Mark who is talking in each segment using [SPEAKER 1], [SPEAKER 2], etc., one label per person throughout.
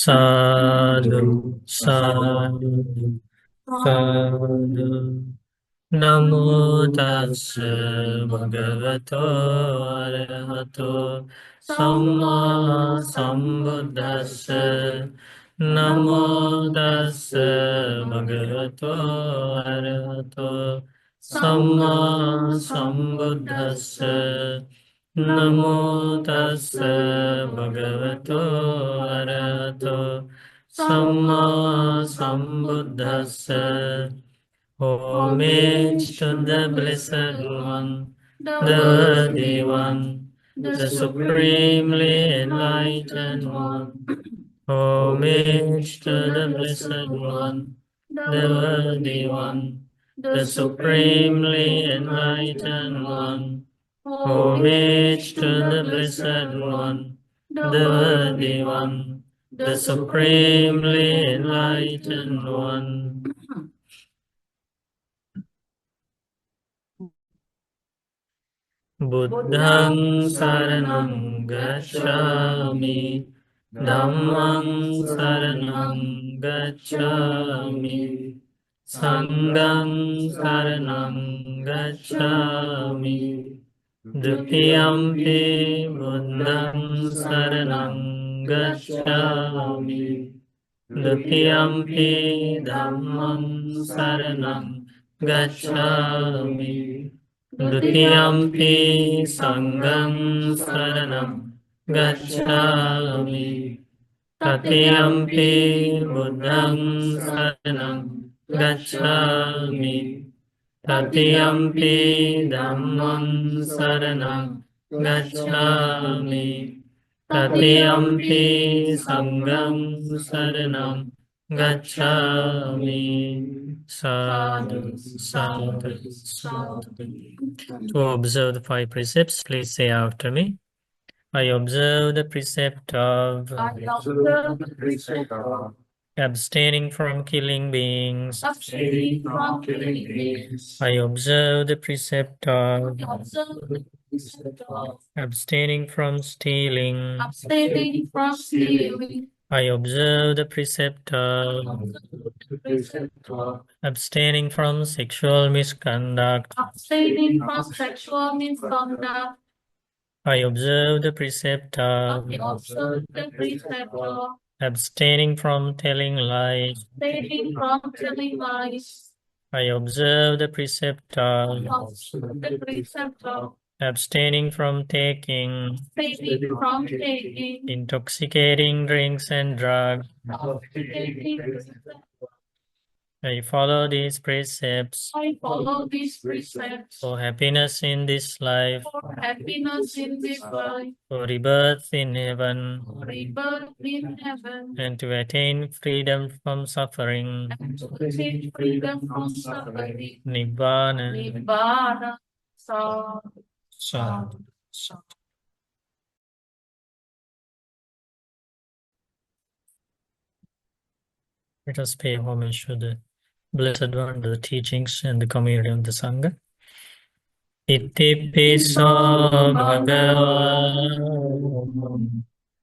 [SPEAKER 1] Sadhu, sadhu, sadhu. Namo tassa bhagavato arahato samma sambuddhassa. Namo tassa bhagavato arahato samma sambuddhassa. Namo tassa bhagavato arahato samma sambuddhassa. Homage to the Blessed One, the Worthy One, the Supremely Enlightened One. Homage to the Blessed One, the Worthy One, the Supremely Enlightened One. Homage to the Blessed One, the Worthy One, the Supremely Enlightened One. Buddhang saranam gacchami, Dhammang saranam gacchami, Sanghang saranam gacchami, Dutiyampi Buddhang saranam gacchami, Dutiyampi Dhammang saranam gacchami, Dutiyampi sangham saranam gacchami, Tatiyampi buddham saranam gacchami, Tatiyampi dhammam saranam gacchami, Tatiyampi sangham saranam gacchami. Sadhu, sadhu, sadhu. To observe the 5 precepts, please say after me. I observe the precept of abstaining from killing beings. I observe the precept of abstaining from stealing. I observe the precept of abstaining from sexual misconduct. I observe the precept of abstaining from telling lies. I observe the precept of abstaining from taking intoxicating drinks and drugs. I follow these precepts for happiness in this life, for rebirth in heaven, and to attain freedom from suffering. Nibbana. Sadhu. Let us pay homage to the Blessed One, the teachings and the community of the Sangha. Iti piso bhagava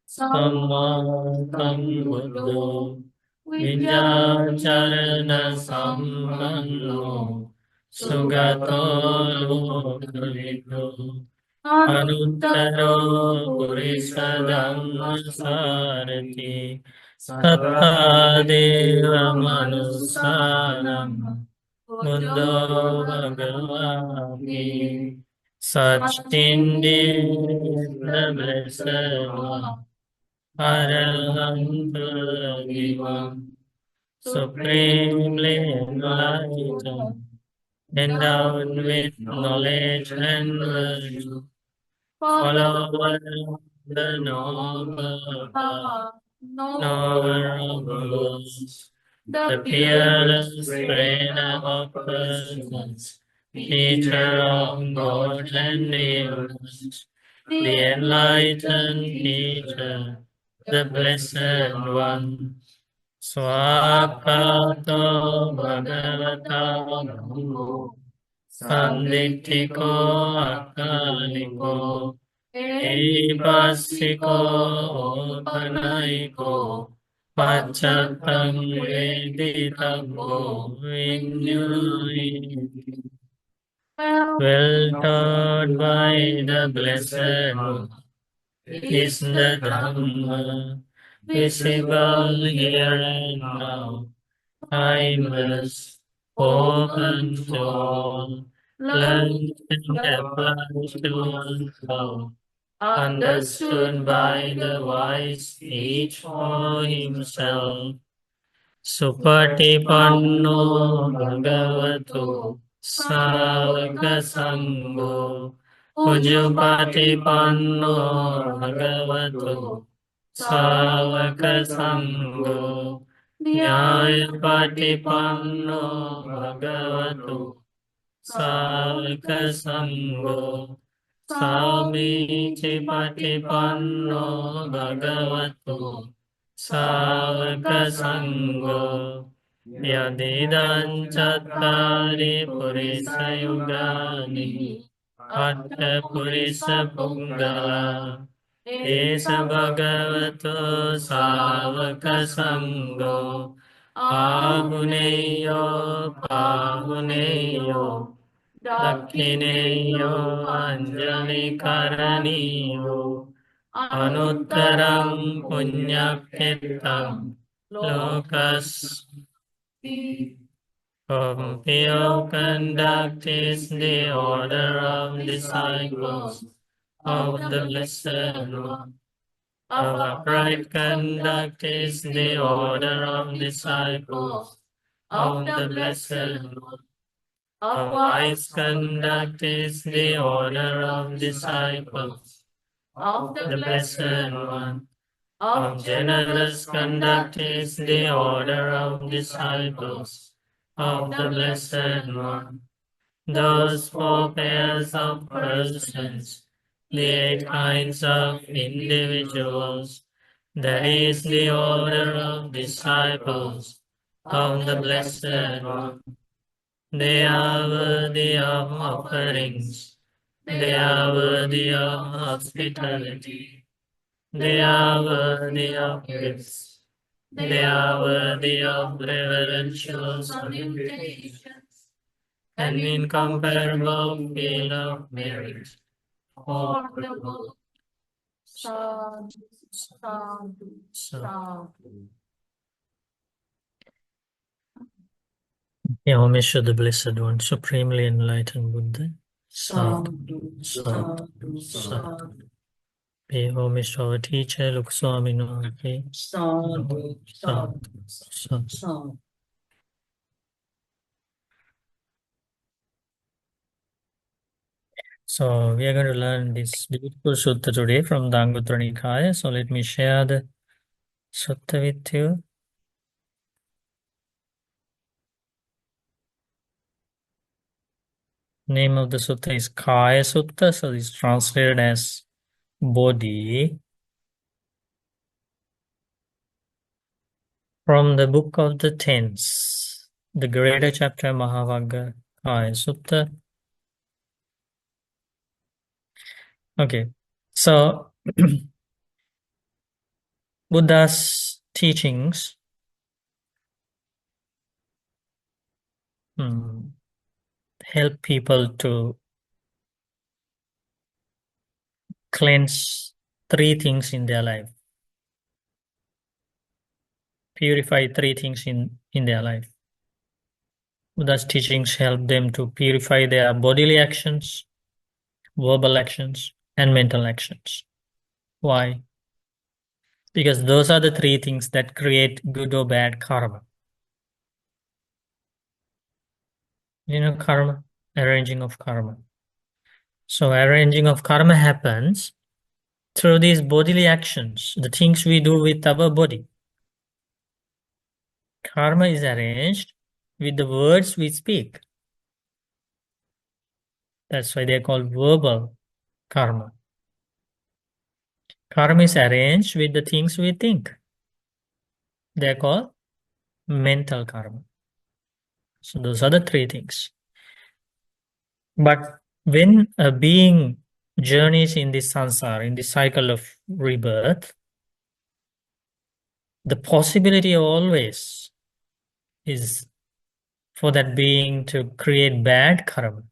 [SPEAKER 1] sammasambuddho vijacharana sampanno sugato lokavido anuttaro purisa dhamma sarati sattadeva manusanam Buddho Bhagavati. Such indeed the Blessed One, Arahanta Diva, supremely enlightened, endowed with knowledge and virtue, follower of the noble path, knower of worlds, the peerless trainer of persons, teacher of God and universe, the enlightened teacher, the Blessed One. Swakato Bhagavata Dhammo Sanditthiko Akaliko Epassiko Panaiko Pachattam Veditamo Vinyayati. Well taught by the Blessed One is the Dhamma, visible here and now, timeless, open to all, learned and applied to all, understood by the wise, each for himself. Supatipanno bhagavato sāvaka sangho. Ujjupatipanno bhagavato sāvaka sangho. Nyāyapatipanno bhagavato sāvaka sangho. Sāmīci patipanno bhagavato Sāvaka Sangho Yadidan Cattari Purisa Yugani Atta Purisa Punggala Esa Bhagavato Sāvaka Sangho Ahuneyo Pahuneyo Dakhineyo Anjali Karaniyo Anuttarang Punyakettam Lokas Pompeo conducts the order of disciples of the Blessed One. Of upright conduct is the order of disciples of the Blessed One. Of wise conduct is the order of disciples of the Blessed One. Of generous conduct is the order of disciples of the Blessed One. Those four pairs of persons, the 8 kinds of individuals, that is the order of disciples of the Blessed One. They are worthy of offerings. They are worthy of hospitality. They are worthy of gifts. They are worthy of reverential salutations. An incomparable feel of merit for the world. Sadhu, sadhu, sadhu. Yeah, homage to the Blessed One, supremely enlightened Buddha. Sadhu, sadhu, sadhu. Pay homage to our teacher, Luk Swami Noke. Sadhu, sadhu, sadhu. So we are going to learn this beautiful sutta today from the Anguttara Nikaya. So let me share the sutta with you. Name of the sutta is Kāyasutta. So it's translated as body. From the book of the tenth, the greater chapter Mahavagga Kāyasutta. Okay, so Buddha's teachings help people to cleanse 3 things in their life, purify 3 things in their life. Buddha's teachings help them to purify their bodily actions, verbal actions, and mental actions. Why? Because those are the 3 things that create good or bad karma. You know karma? Arranging of karma. So arranging of karma happens through these bodily actions, the things we do with our body. Karma is arranged with the words we speak. That's why they're called verbal karma. Karma is arranged with the things we think. They're called mental karma. So those are the 3 things. But when a being journeys in this samsara, in the cycle of rebirth, The possibility always is for that being to create bad karma,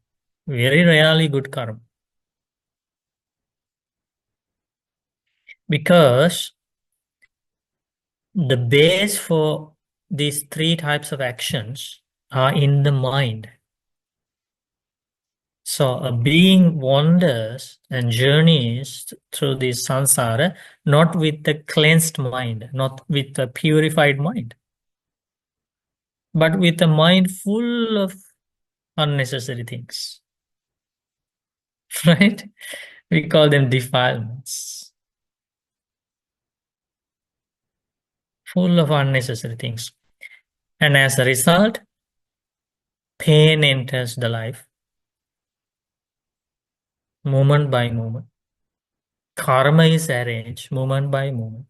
[SPEAKER 1] very rarely good karma. Because the base for these three types of actions are in the mind. So a being wanders and journeys through this samsara not with a cleansed mind, not with a purified mind, but with a mind full of unnecessary things. Right? We call them defilements, full of unnecessary things. And as a result, pain enters the life, moment by moment. Karma is arranged moment by moment.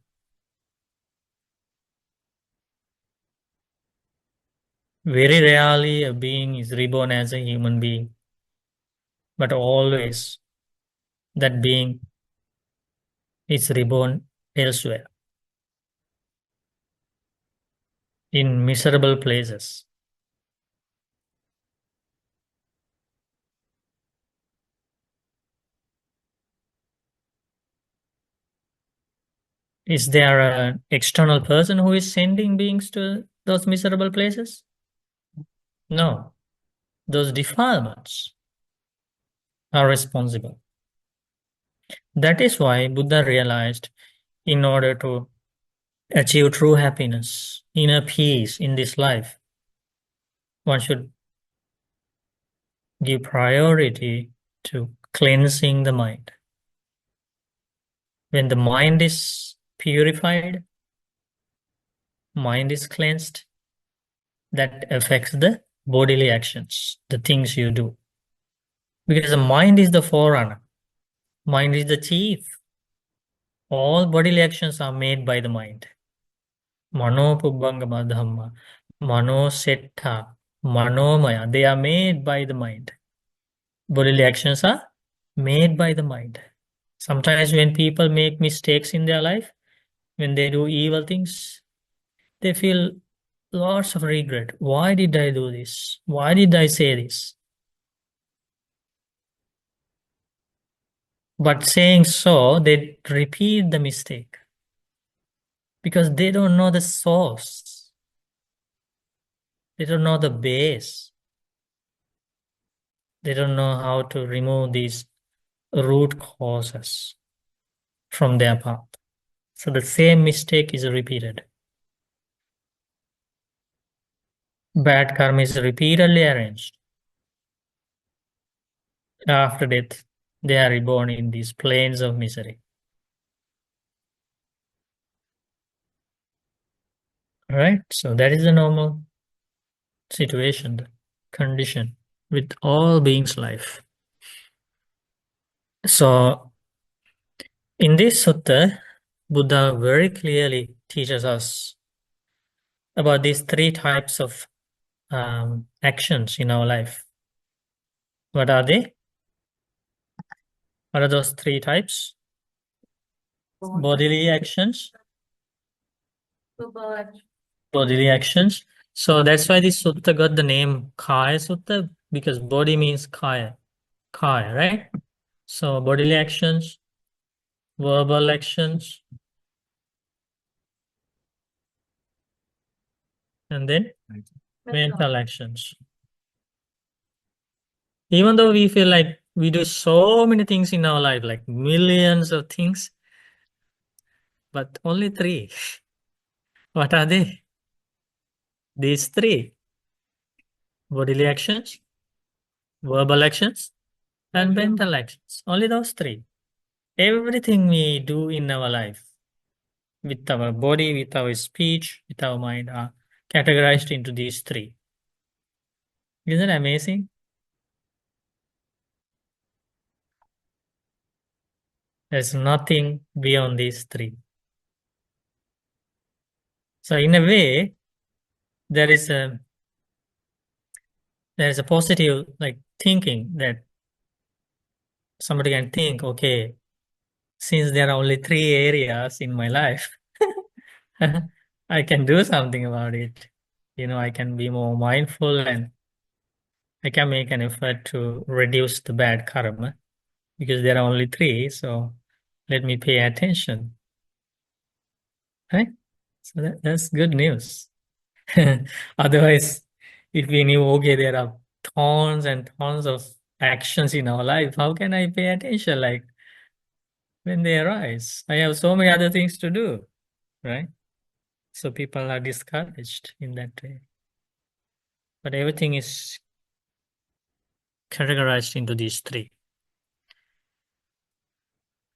[SPEAKER 1] Very rarely a being is reborn as a human being, but always that being is reborn elsewhere, in miserable places. Is there an external person who is sending beings to those miserable places? No. Those defilements are responsible. That is why Buddha realized in order to achieve true happiness, inner peace in this life, one should give priority to cleansing the mind. When the mind is purified, mind is cleansed, that affects the bodily actions, the things you do. Because the mind is the forerunner, mind is the chief. All bodily actions are made by the mind. Mano pubbangama dhamma, mano setta, manomaya, they are made by the mind. Bodily actions are made by the mind. Sometimes when people make mistakes in their life, when they do evil things, they feel lots of regret. Why did I do this? Why did I say this? But saying so, they repeat the mistake because they don't know the source. They don't know the base. They don't know how to remove these root causes from their path. So the same mistake is repeated. Bad karma is repeatedly arranged. After death, they are reborn in these planes of misery. Right? So that is the normal situation, the condition with all beings' life. So in this sutta, Buddha very clearly teaches us about these three types of actions in our life. What are they? What are those three types? Bodily actions. Bodily actions. So that's why this sutta got the name Kāyasutta, because body means kaya, kaya, right? So bodily actions, verbal actions, and then mental actions. Even though we feel like we do so many things in our life, like millions of things, but only three. What are they? These three: bodily actions, verbal actions, and mental actions. Only those three. Everything we do in our life, with our body, with our speech, with our mind, are categorized into these three. Isn't it amazing? There's nothing beyond these three. So in a way, there is a positive like thinking that somebody can think, okay, since there are only three areas in my life, I can do something about it. I can be more mindful and I can make an effort to reduce the bad karma because there are only three. So let me pay attention, right? So that's good news. Otherwise, if we knew, okay, there are tons and tons of actions in our life, how can I pay attention? Like when they arise, I have so many other things to do, right? So people are discouraged in that way. But everything is categorized into these three.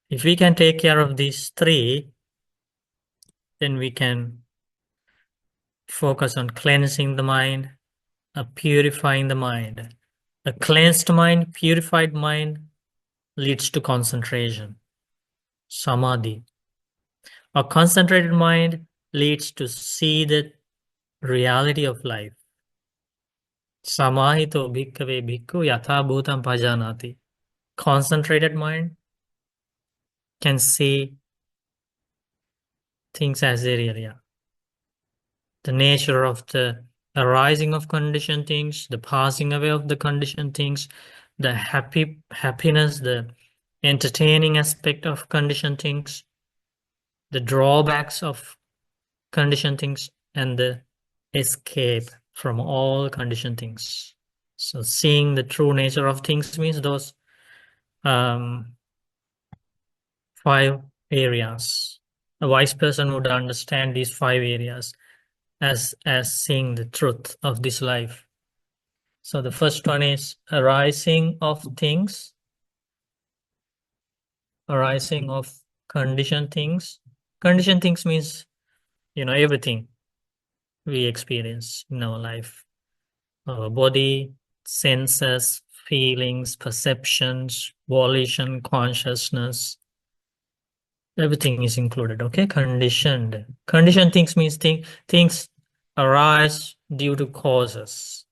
[SPEAKER 1] If we can take care of these three, then we can focus on cleansing the mind, purifying the mind. A cleansed mind, purified mind leads to concentration, samadhi. A concentrated mind leads to see the reality of life. Samahito bhikkhave bhikkhu yatha bhutam bhajanati. Concentrated mind can see things as they really are. The nature of the arising of conditioned things, the passing away of the conditioned things, the happiness, the entertaining aspect of conditioned things, the drawbacks of conditioned things, and the escape from all conditioned things. So seeing the true nature of things means those 5 areas. A wise person would understand these 5 areas as seeing the truth of this life. So the first one is arising of things, arising of conditioned things. Conditioned things means, everything we experience in our life. Our body, senses, feelings, perceptions, volition, consciousness, everything is included, okay? Conditioned. Conditioned things means things arise due to causes.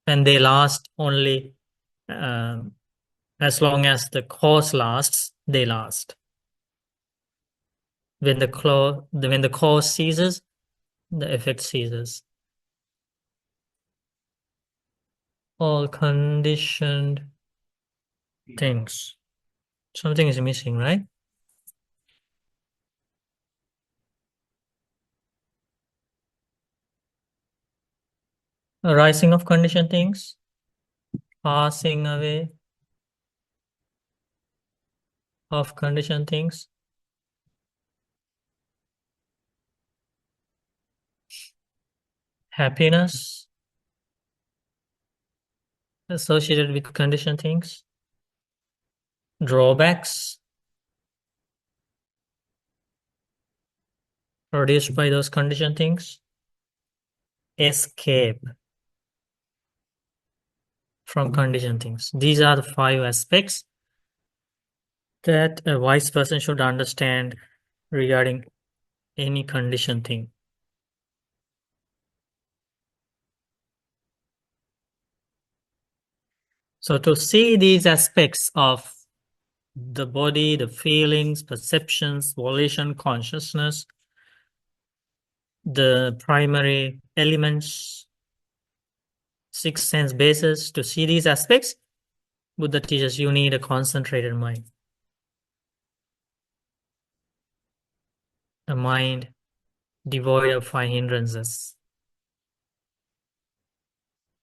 [SPEAKER 1] And they last only as long as the cause lasts, they last. When the cause ceases, the effect ceases. All conditioned things. Something is missing, right? Arising of conditioned things, passing away of conditioned things, happiness associated with conditioned things, drawbacks produced by those conditioned things, escape from conditioned things. These are the 5 aspects that a wise person should understand regarding any conditioned thing. So to see these aspects of the body, the feelings, perceptions, volition, consciousness, the primary elements, 6 sense bases, to see these aspects, Buddha teaches you need a concentrated mind. A mind devoid of 5 hindrances.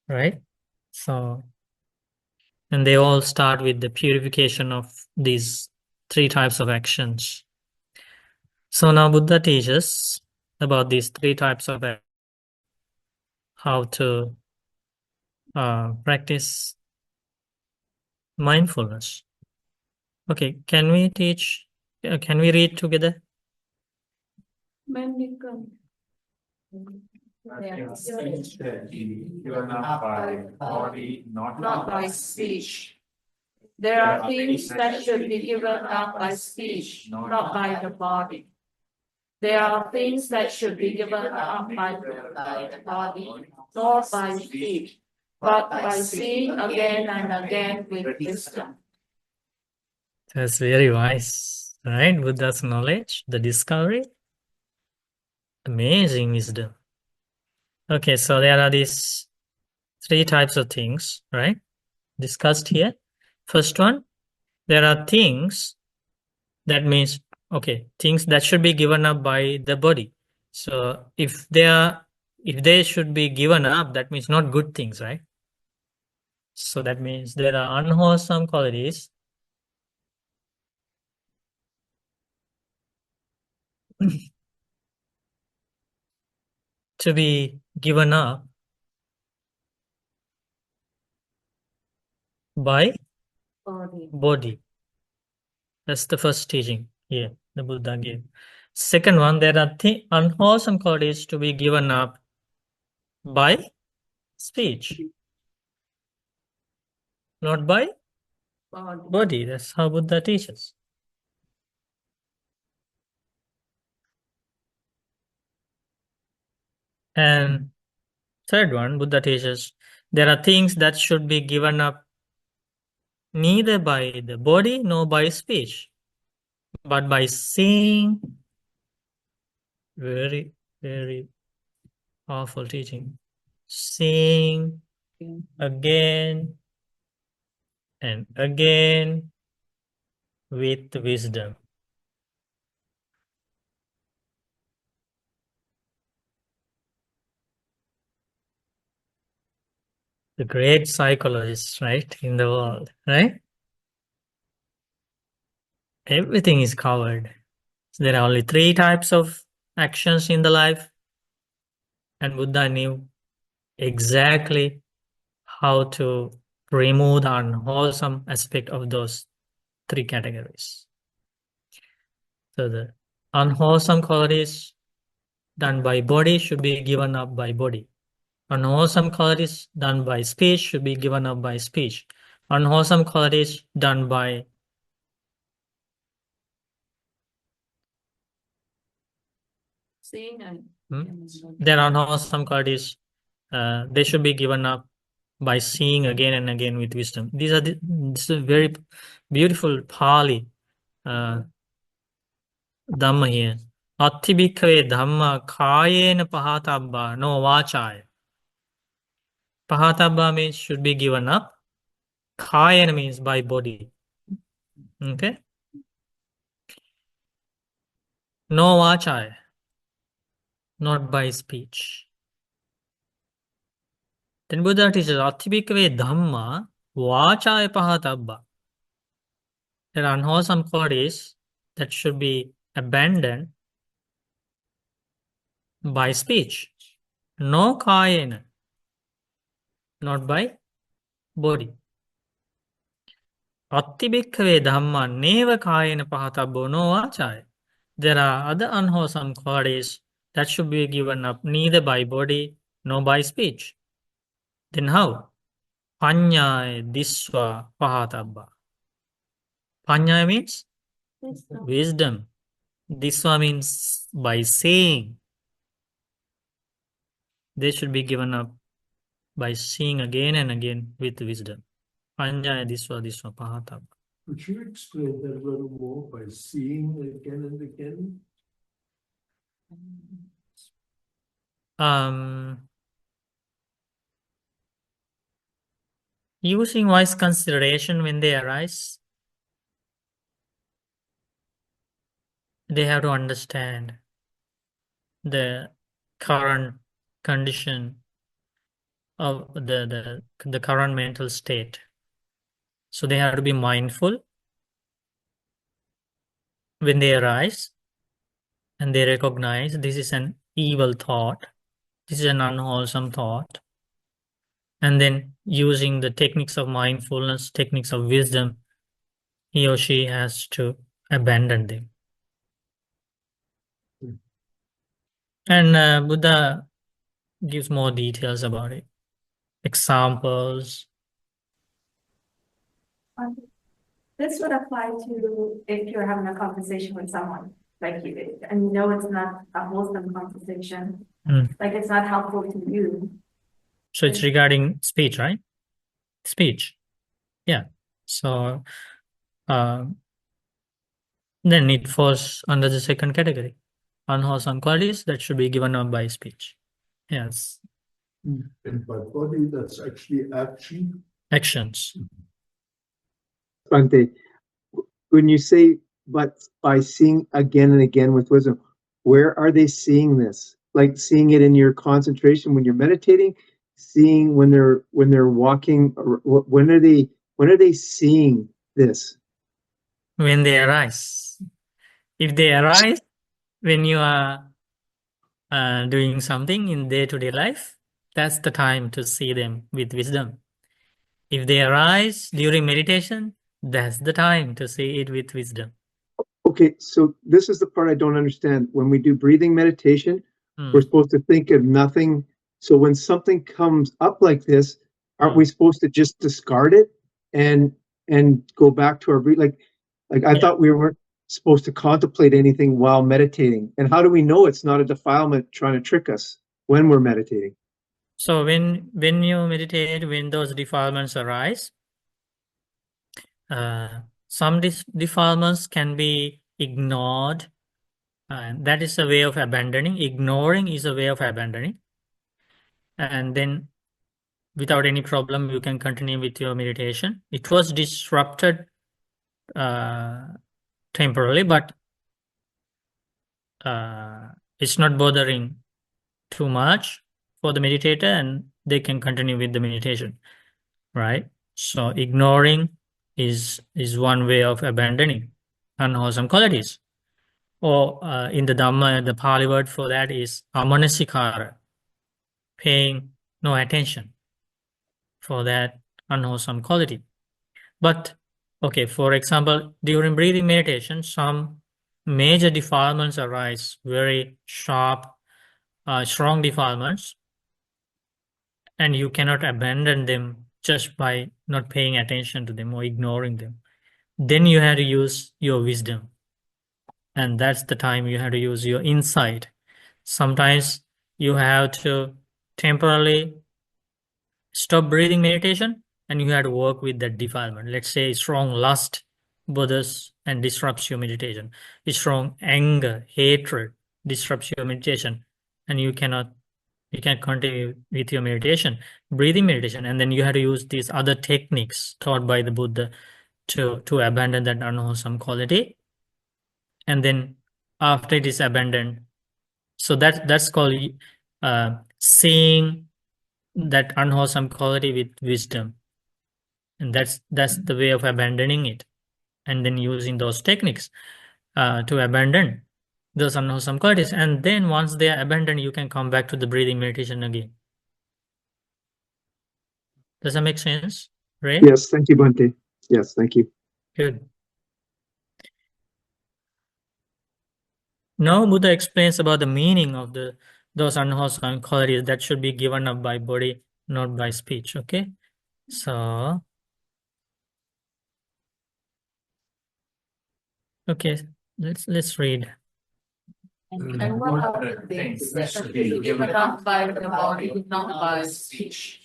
[SPEAKER 1] Right? So, and they all start with the purification of these 3 types of actions. So now Buddha teaches about these 3 types of how to practice mindfulness. Okay, can we read together?
[SPEAKER 2] Things that be given up by body, not by speech. There are things that should be given up by speech, not by the body. There are things that should be given up by the body, not by speech, but by seeing again and again with wisdom.
[SPEAKER 1] That's very wise, right? Buddha's knowledge, the discovery. Amazing wisdom. Okay, so there are these three types of things, right? Discussed here. First one, there are things that means, okay, things that should be given up by the body. So if they should be given up, that means not good things, right? So that means there are unwholesome qualities to be given up by body. That's the first teaching here the Buddha gave. Second one, there are unwholesome qualities to be given up by speech, not by body. That's how Buddha teaches. And third one, Buddha teaches there are things that should be given up neither by the body nor by speech, but by seeing. Very, very powerful teaching. Seeing again and again with wisdom. The great psychologists, right, in the world, right? Everything is covered. So there are only three types of actions in the life, and Buddha knew exactly how to remove the unwholesome aspect of those three categories. So the unwholesome qualities done by body should be given up by body. Unwholesome qualities done by speech should be given up by speech. Unwholesome qualities done by
[SPEAKER 2] Seeing and
[SPEAKER 1] there are unwholesome qualities. They should be given up by seeing again and again with wisdom. This is very beautiful Pali Dhamma here. Atti bhikkhave dhamma kāyena pahatabba no vācāya. Pahatabba means should be given up. Kāyena means by body. Okay? No vācāya. Not by speech. Then Buddha teaches Atti bhikkhave dhamma vācāya pahatabba. There are unwholesome qualities that should be abandoned by speech. No kāyena. Not by body. Atti bhikkhave dhamma neva kāyena pahatabbo no vācāya. There are other unwholesome qualities that should be given up neither by body nor by speech. Then how? Paññāya disva pahatabba. Paññāya means wisdom. Disva means by saying. They should be given up by seeing again and again with wisdom. Paññāya disva pahatabba.
[SPEAKER 3] Could you explain that a little more by seeing again and again?
[SPEAKER 1] Using wise consideration when they arise, they have to understand the current condition of the current mental state. So they have to be mindful when they arise and they recognize this is an evil thought, this is an unwholesome thought. And then using the techniques of mindfulness, techniques of wisdom, he or she has to abandon them. And Buddha gives more details about it. Examples.
[SPEAKER 4] This would apply to if you're having a conversation with someone, like you, and you know it's not a wholesome conversation, like it's not helpful to you.
[SPEAKER 1] So it's regarding speech, right? Speech. Yeah. So then it falls under the second category. unwholesome qualities, that should be given up by speech. Yes.
[SPEAKER 3] And by body, that's actually action.
[SPEAKER 1] Actions.
[SPEAKER 5] Bhante, when you say, but by seeing again and again with wisdom, where are they seeing this? Like seeing it in your concentration when you're meditating, seeing when they're walking, or when are they seeing this?
[SPEAKER 1] When they arise. If they arise when you are doing something in day-to-day life, that's the time to see them with wisdom. If they arise during meditation, that's the time to see it with wisdom.
[SPEAKER 5] Okay, so this is the part I don't understand. When we do breathing meditation,
[SPEAKER 1] Hmm.
[SPEAKER 5] we're supposed to think of nothing. So when something comes up like this, aren't we supposed to just discard it and go back to our breath? Like I
[SPEAKER 1] Yeah.
[SPEAKER 5] thought we weren't supposed to contemplate anything while meditating. And how do we know it's not a defilement trying to trick us when we're meditating?
[SPEAKER 1] So when you meditate, when those defilements arise, some defilements can be ignored, and that is a way of abandoning. Ignoring is a way of abandoning, and then without any problem you can continue with your meditation. It was disrupted temporarily, but it's not bothering too much for the meditator, and they can continue with the meditation, right? So ignoring is one way of abandoning unwholesome qualities. Or in the Dhamma, the Pali word for that is amanasikara, paying no attention for that unwholesome quality. But okay, for example, during breathing meditation, some major defilements arise, very sharp, strong defilements, and you cannot abandon them just by not paying attention to them or ignoring them. Then you have to use your wisdom, and that's the time you have to use your insight. Sometimes you have to temporarily stop breathing meditation, and you have to work with that defilement. Let's say strong lust bothers and disrupts your meditation. Strong anger, hatred disrupts your meditation, and you can't continue with your meditation, breathing meditation. And then you have to use these other techniques taught by the Buddha to abandon that unwholesome quality. And then after it is abandoned, so that's called seeing that unwholesome quality with wisdom, and that's the way of abandoning it, and then using those techniques to abandon those unwholesome qualities. And then once they are abandoned, you can come back to the breathing meditation again. Does that make sense, Ray?
[SPEAKER 5] Yes, thank you, Bhante. Yes, thank you.
[SPEAKER 1] Good. Now Buddha explains about the meaning of those unwholesome qualities that should be given up by body, not by speech. Okay, so okay, let's read.
[SPEAKER 2] And what are the things that should be given up by the body, not by speech?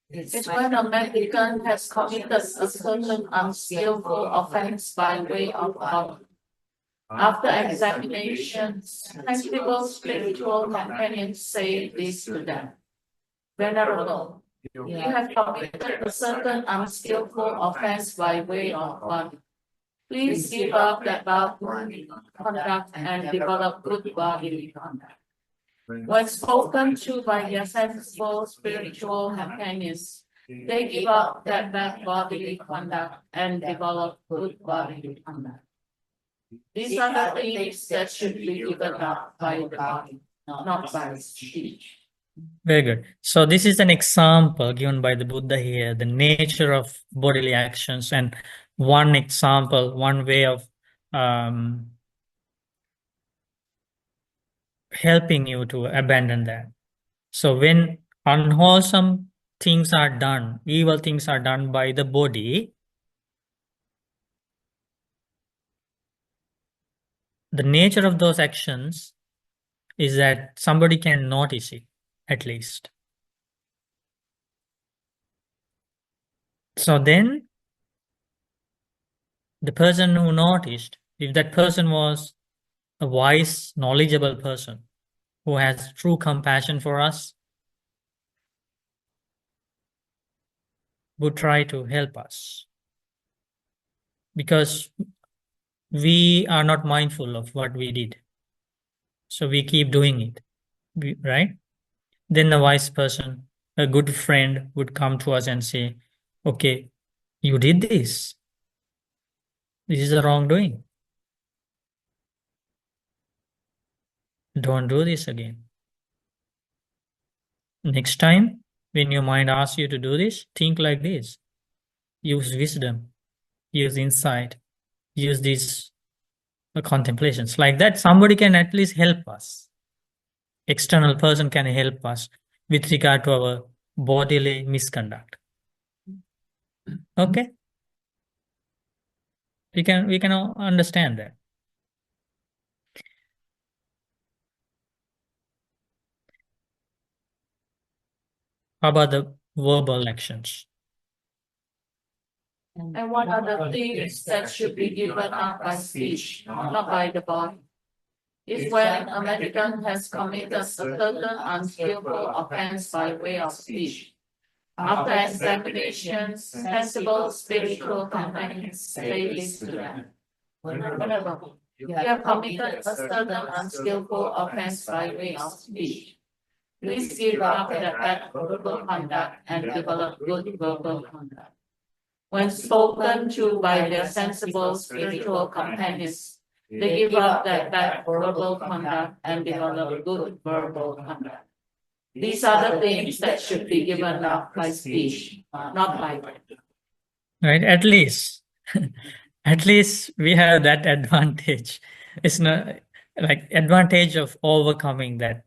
[SPEAKER 2] It's when a mendicant has committed a certain unskillful offense by way of body. After examination, sensible spiritual companions say this to them: Venerable, you have committed a certain unskillful offense by way of body. Please give up that bad conduct and develop good bodily conduct. When spoken to by their sensible spiritual companions, they give up that bad bodily conduct and develop good bodily conduct. These are the things that should be given up by the body, not by speech.
[SPEAKER 1] Very good. So this is an example given by the Buddha here, the nature of bodily actions, and one example, one way of helping you to abandon that. So when unwholesome things are done, evil things are done by the body, the nature of those actions is that somebody can notice it, at least. So then the person who noticed, if that person was a wise, knowledgeable person who has true compassion for us would try to help us, because we are not mindful of what we did. So we keep doing it, right? Then the wise person, a good friend, would come to us and say, okay, you did this. This is a wrongdoing. Don't do this again. Next time, when your mind asks you to do this, think like this. Use wisdom, use insight, use these contemplations. Like that, somebody can at least help us. External person can help us with regard to our bodily misconduct. Okay? We can all understand that. How about the verbal actions?
[SPEAKER 2] And what are the things that should be given up by speech, not by the body? If when a mendicant has committed a certain unskillful offense by way of speech, after examination, sensible spiritual companions say this to them. Whenever you have committed a certain unskillful offense by way of speech, please give up that bad verbal conduct and develop good verbal conduct. When spoken to by their sensible spiritual companions, they give up that bad verbal conduct and develop good verbal conduct. These are the things that should be given up by speech, not by word.
[SPEAKER 1] Right? At least, at least we have that advantage. It's not like advantage of overcoming that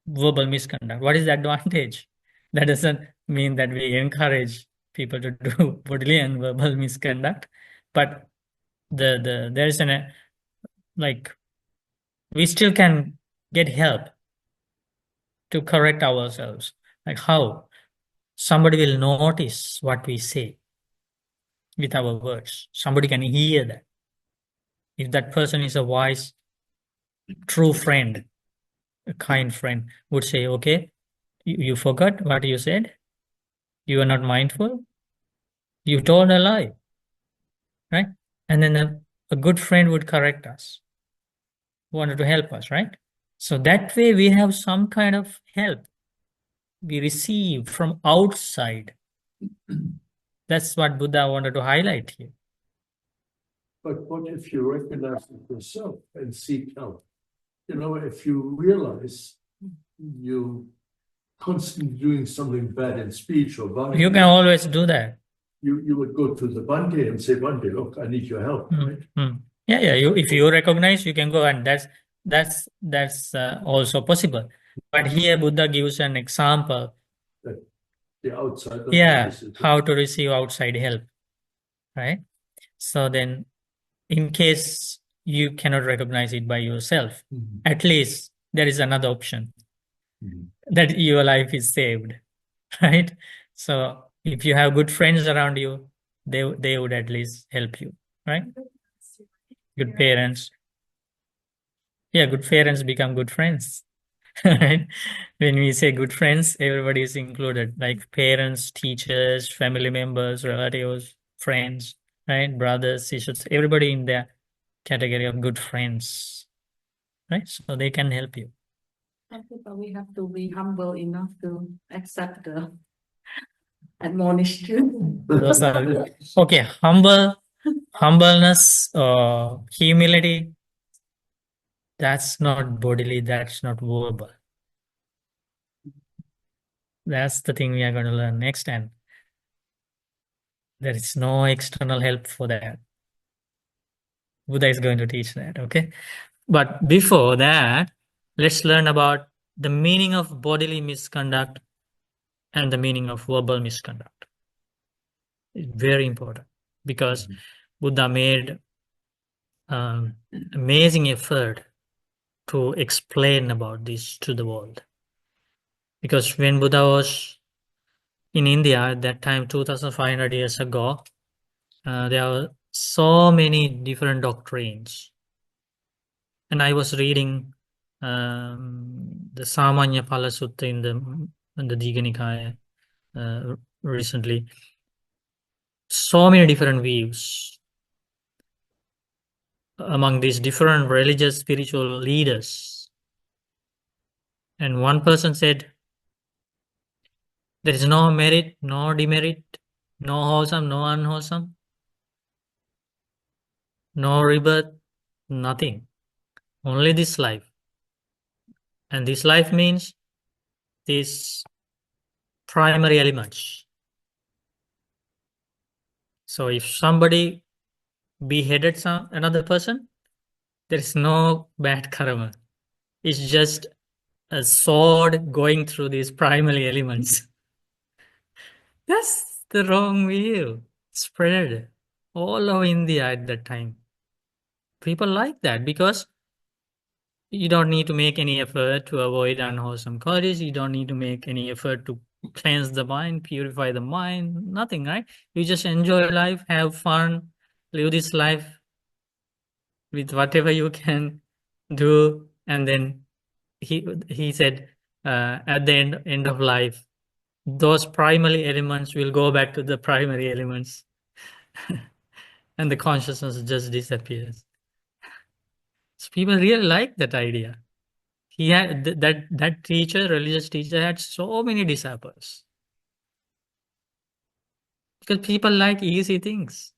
[SPEAKER 1] verbal misconduct. What is the advantage? That doesn't mean that we encourage people to do bodily and verbal misconduct, but there's an like we still can get help to correct ourselves. Like how somebody will notice what we say with our words. Somebody can hear that. If that person is a wise, true friend, a kind friend, would say, okay, you forgot what you said. You are not mindful. You told a lie, right? And then a good friend would correct us, wanted to help us, right? So that way we have some kind of help we receive from outside. That's what Buddha wanted to highlight here.
[SPEAKER 3] But what if you recognize it yourself and seek help? You know, if you realize you constantly doing something bad in speech or body,
[SPEAKER 1] You can always do that.
[SPEAKER 3] you would go to the Bhante and say, Bhante, look, I need your help, right?
[SPEAKER 1] Yeah. If you recognize, you can go, and that's also possible. But here Buddha gives an example.
[SPEAKER 3] The outside.
[SPEAKER 1] Yeah, how to receive outside help, right? So then, in case you cannot recognize it by yourself, at least there is another option that your life is saved, right? So if you have good friends around you, they would at least help you, right? Good parents. Yeah, good parents become good friends, right? When we say good friends, everybody is included, like parents, teachers, family members, relatives, friends, right? Brothers, sisters, everybody in the category of good friends, right? So they can help you.
[SPEAKER 2] But we have to be humble enough to accept the admonition.
[SPEAKER 1] Those are okay. Humbleness, humility. That's not bodily. That's not verbal. That's the thing we are going to learn next, and there is no external help for that. Buddha is going to teach that, okay? But before that, let's learn about the meaning of bodily misconduct and the meaning of verbal misconduct. It's very important because Buddha made amazing effort to explain about this to the world. Because when Buddha was in India at that time, 2,500 years ago, there were so many different doctrines. And I was reading the Samanya Sutta in the Digha Nikaya recently. So many different views among these different religious spiritual leaders. And one person said, there is no merit, no demerit, no wholesome, no unwholesome, no rebirth, nothing. Only this life. And this life means these primary elements. So if somebody beheaded another person, there is no bad karma. It's just a sword going through these primary elements. That's the wrong view. Spread all over India at that time. People like that because you don't need to make any effort to avoid unwholesome qualities. You don't need to make any effort to cleanse the mind, purify the mind, nothing, right? You just enjoy life, have fun, live this life with whatever you can do. And then he said, at the end of life, those primary elements will go back to the primary elements and the consciousness just disappears. So people really like that idea. He had that teacher, religious teacher, had so many disciples because people like easy things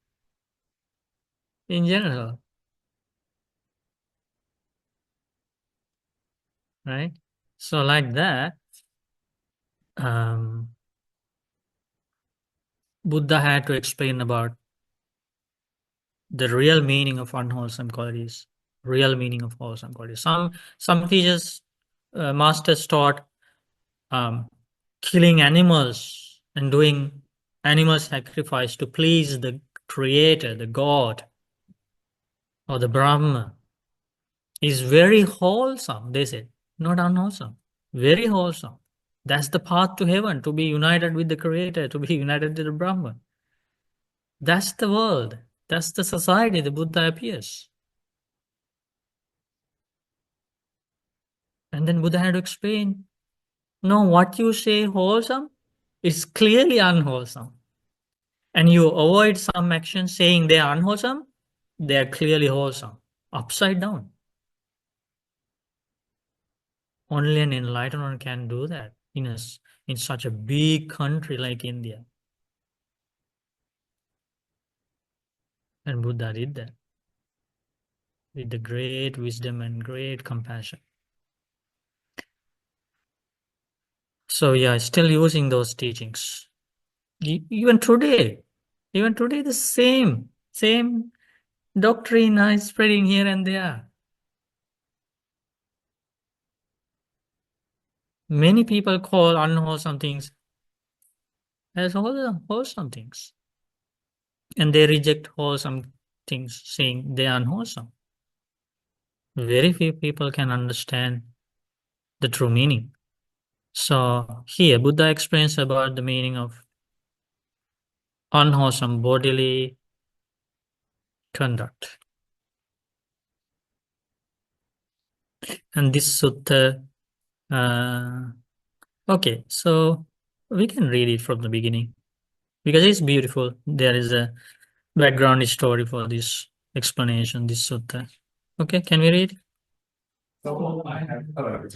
[SPEAKER 1] in general, right? So like that, Buddha had to explain about the real meaning of unwholesome qualities, real meaning of wholesome qualities. Some teachers, masters taught killing animals and doing animal sacrifice to please the creator, the God, or the Brahma is very wholesome, they said, not unwholesome, very wholesome. That's the path to heaven, to be united with the creator, to be united with the Brahma. That's the world. That's the society the Buddha appears. And then Buddha had to explain, no, what you say wholesome is clearly unwholesome. And you avoid some action saying they are unwholesome, they are clearly wholesome. Upside down. Only an enlightened one can do that in such a big country like India. And Buddha did that with the great wisdom and great compassion. So yeah, still using those teachings. Even today, the same doctrine is spreading here and there. Many people call unwholesome things as wholesome things. And they reject wholesome things, saying they are unwholesome. Very few people can understand the true meaning. So here, Buddha explains about the meaning of unwholesome bodily conduct. And this sutta, okay, so we can read it from the beginning because it's beautiful. There is a background story for this explanation, this sutta. Okay, can we read?
[SPEAKER 2] So I have heard.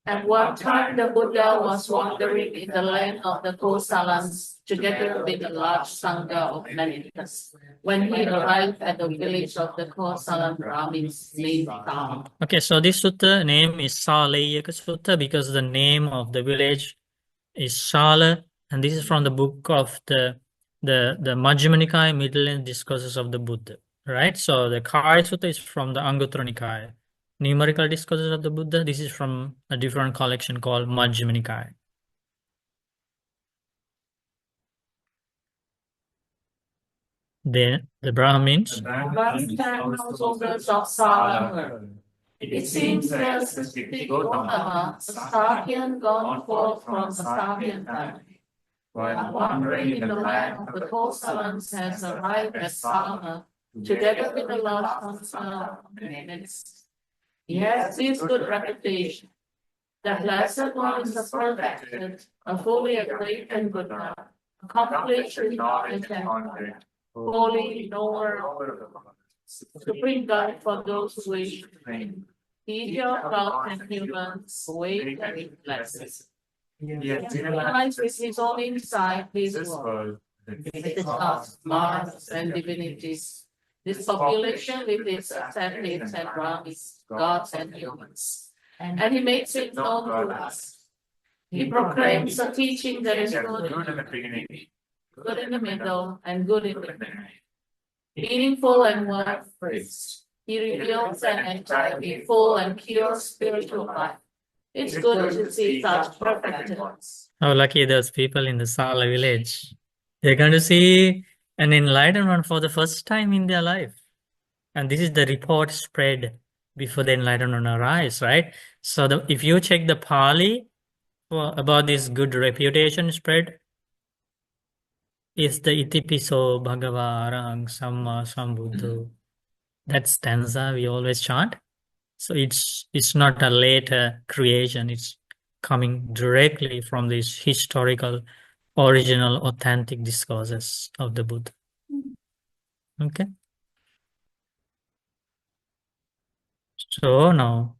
[SPEAKER 2] At one time, the Buddha was wandering in the land of the Kosalans together with a large sangha of meditants. When he arrived at the village of the Kosalan Brahmins named Kama.
[SPEAKER 1] Okay, so this sutta name is Salayaka Sutta because the name of the village is Sala, and this is from the book of the Majjhima Nikaya, Middle and Discourses of the Buddha, right? So the Kāyasutta is from the Anguttara Nikaya. Numerical Discourses of the Buddha, this is from a different collection called Majjhima Nikaya. Then the Brahmins.
[SPEAKER 2] Householders of Sala. It seems that specific Gautama, a Sabian gone forth from the Sabian family, while wandering in the land of the Kosalans has arrived at Salama, together with the large concern of minutes. He has this good reputation. The blessed one is the perfected, a fully great and good man, accomplished in knowledge and conduct, holy, knower, supreme God for those who wish to claim. Teacher of God and humans, awake and blessed. He has realized with his own insight this world, with its gods, marks, and divinities. This population with its ascetics and brahmins, gods and humans. And he makes it known to us. He proclaims a teaching that is good in the beginning, good in the middle, and good in the end. Meaningful and worth praise. He reveals an entirely full and pure spiritual life. It's good to see such perfect ones.
[SPEAKER 1] How lucky those people in the Sala village. They're going to see an enlightenment for the first time in their life. And this is the report spread before the enlightenment arrives, right? So if you check the Pali about this good reputation spread, is the Itipiso Bhagava Arahang Samma Sambuddho. That stanza we always chant. So it's not a later creation. It's coming directly from these historical, original, authentic discourses of the Buddha. Okay. So now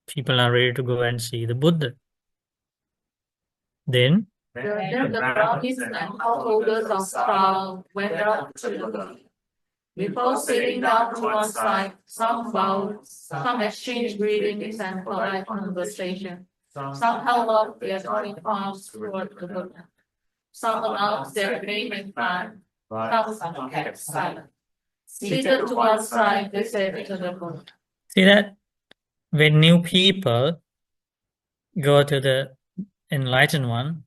[SPEAKER 1] people are ready to go and see the Buddha. Then
[SPEAKER 2] The brahmins and householders of Krau went up to the Buddha. Before sitting down to one side, some bowed, some exchanged greetings and polite conversation. Some held up their joining palms toward the Buddha. Some announced their remaining plan. Some kept silent. Seated to one side, they said to the Buddha.
[SPEAKER 1] see that when new people go to the enlightened one,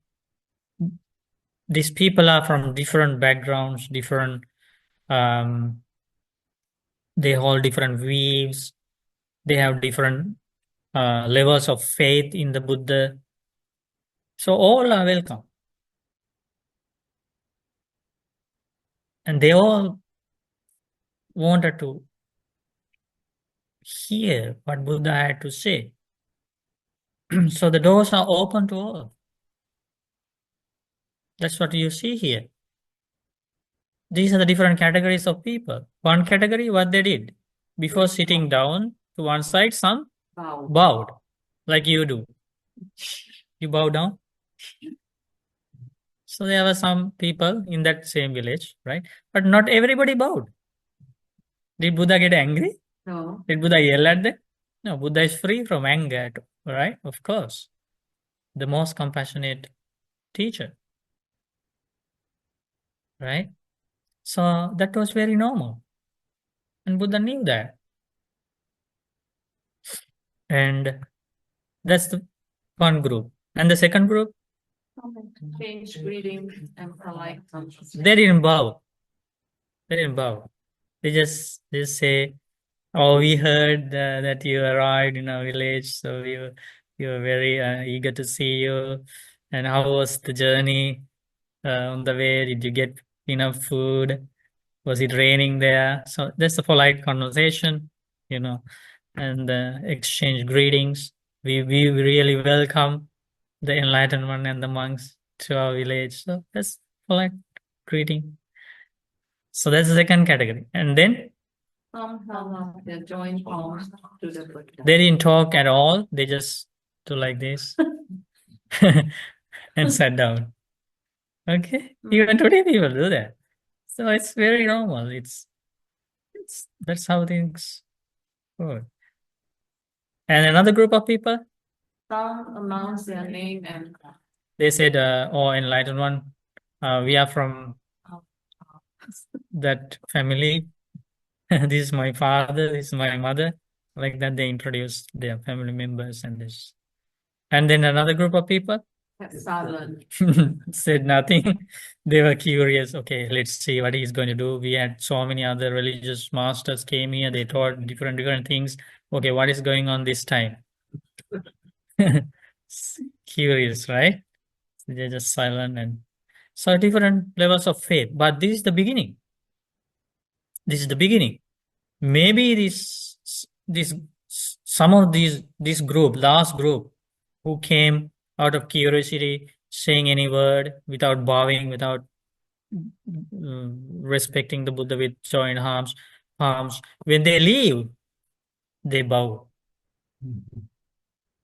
[SPEAKER 1] these people are from different backgrounds, different they hold different views, they have different levels of faith in the Buddha. So all are welcome. And they all wanted to hear what Buddha had to say. So the doors are open to all. That's what you see here. These are the different categories of people. One category, what they did. Before sitting down to one side, some bowed, like you do. You bow down. So there were some people in that same village, right? But not everybody bowed. Did Buddha get angry?
[SPEAKER 2] No.
[SPEAKER 1] Did Buddha yell at them? No, Buddha is free from anger, right? Of course. The most compassionate teacher. Right? So that was very normal. And Buddha knew that. And that's the one group. And the second group,
[SPEAKER 2] Change greetings and polite conversation.
[SPEAKER 1] they didn't bow. They didn't bow. They just say, "Oh, we heard that you arrived in our village, so we were very eager to see you. And how was the journey on the way? Did you get enough food? Was it raining there?" So that's a polite conversation, and exchange greetings. We really welcome the enlightened one and the monks to our village. So that's polite greeting. So that's the second category. And then
[SPEAKER 2] Some held up their joint palms to the Buddha.
[SPEAKER 1] they didn't talk at all. They just do like this and sat down. Okay, even today people do that. So it's very normal. That's how things go. And another group of people,
[SPEAKER 2] Some announced their name and
[SPEAKER 1] they said, "Oh, enlightened one, we are from that family. This is my father, this is my mother." Like that, they introduced their family members and this. And then another group of people
[SPEAKER 2] kept silent.
[SPEAKER 1] said nothing. They were curious. Okay, let's see what he's going to do. We had so many other religious masters came here. They taught different things. Okay, what is going on this time? Curious, right? They're just silent, and so different levels of faith. But this is the beginning. This is the beginning. Maybe this some of this group, last group, who came out of curiosity, saying any word without bowing, without respecting the Buddha with joint palms, when they leave, they bow.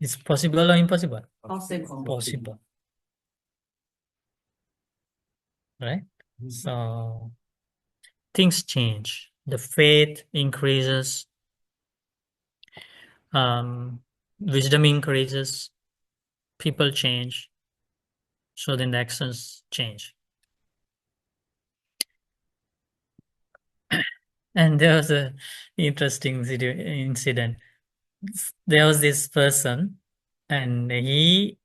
[SPEAKER 1] It's possible or impossible?
[SPEAKER 2] Possible.
[SPEAKER 1] Possible. Right? So things change. The faith increases, wisdom increases, people change, so then the actions change. And there was a interesting incident. There was this person, and he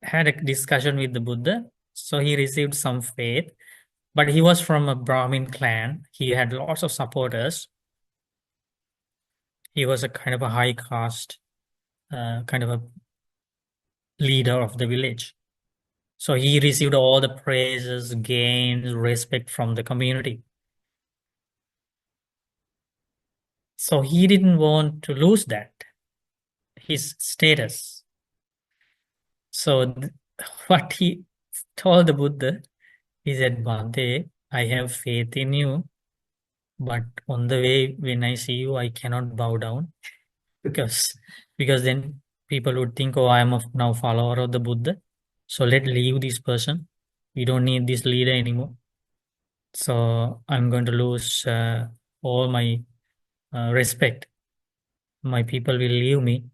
[SPEAKER 1] had a discussion with the Buddha. So he received some faith, but he was from a Brahmin clan. He had lots of supporters. He was a kind of a high caste, kind of a leader of the village. So he received all the praises, gains, respect from the community. So he didn't want to lose that, his status. So what he told the Buddha, he said, Bhante, I have faith in you, but on the way when I see you, I cannot bow down because then people would think, oh, I am now follower of the Buddha. So let's leave this person. We don't need this leader anymore. So I'm going to lose all my respect. My people will leave me.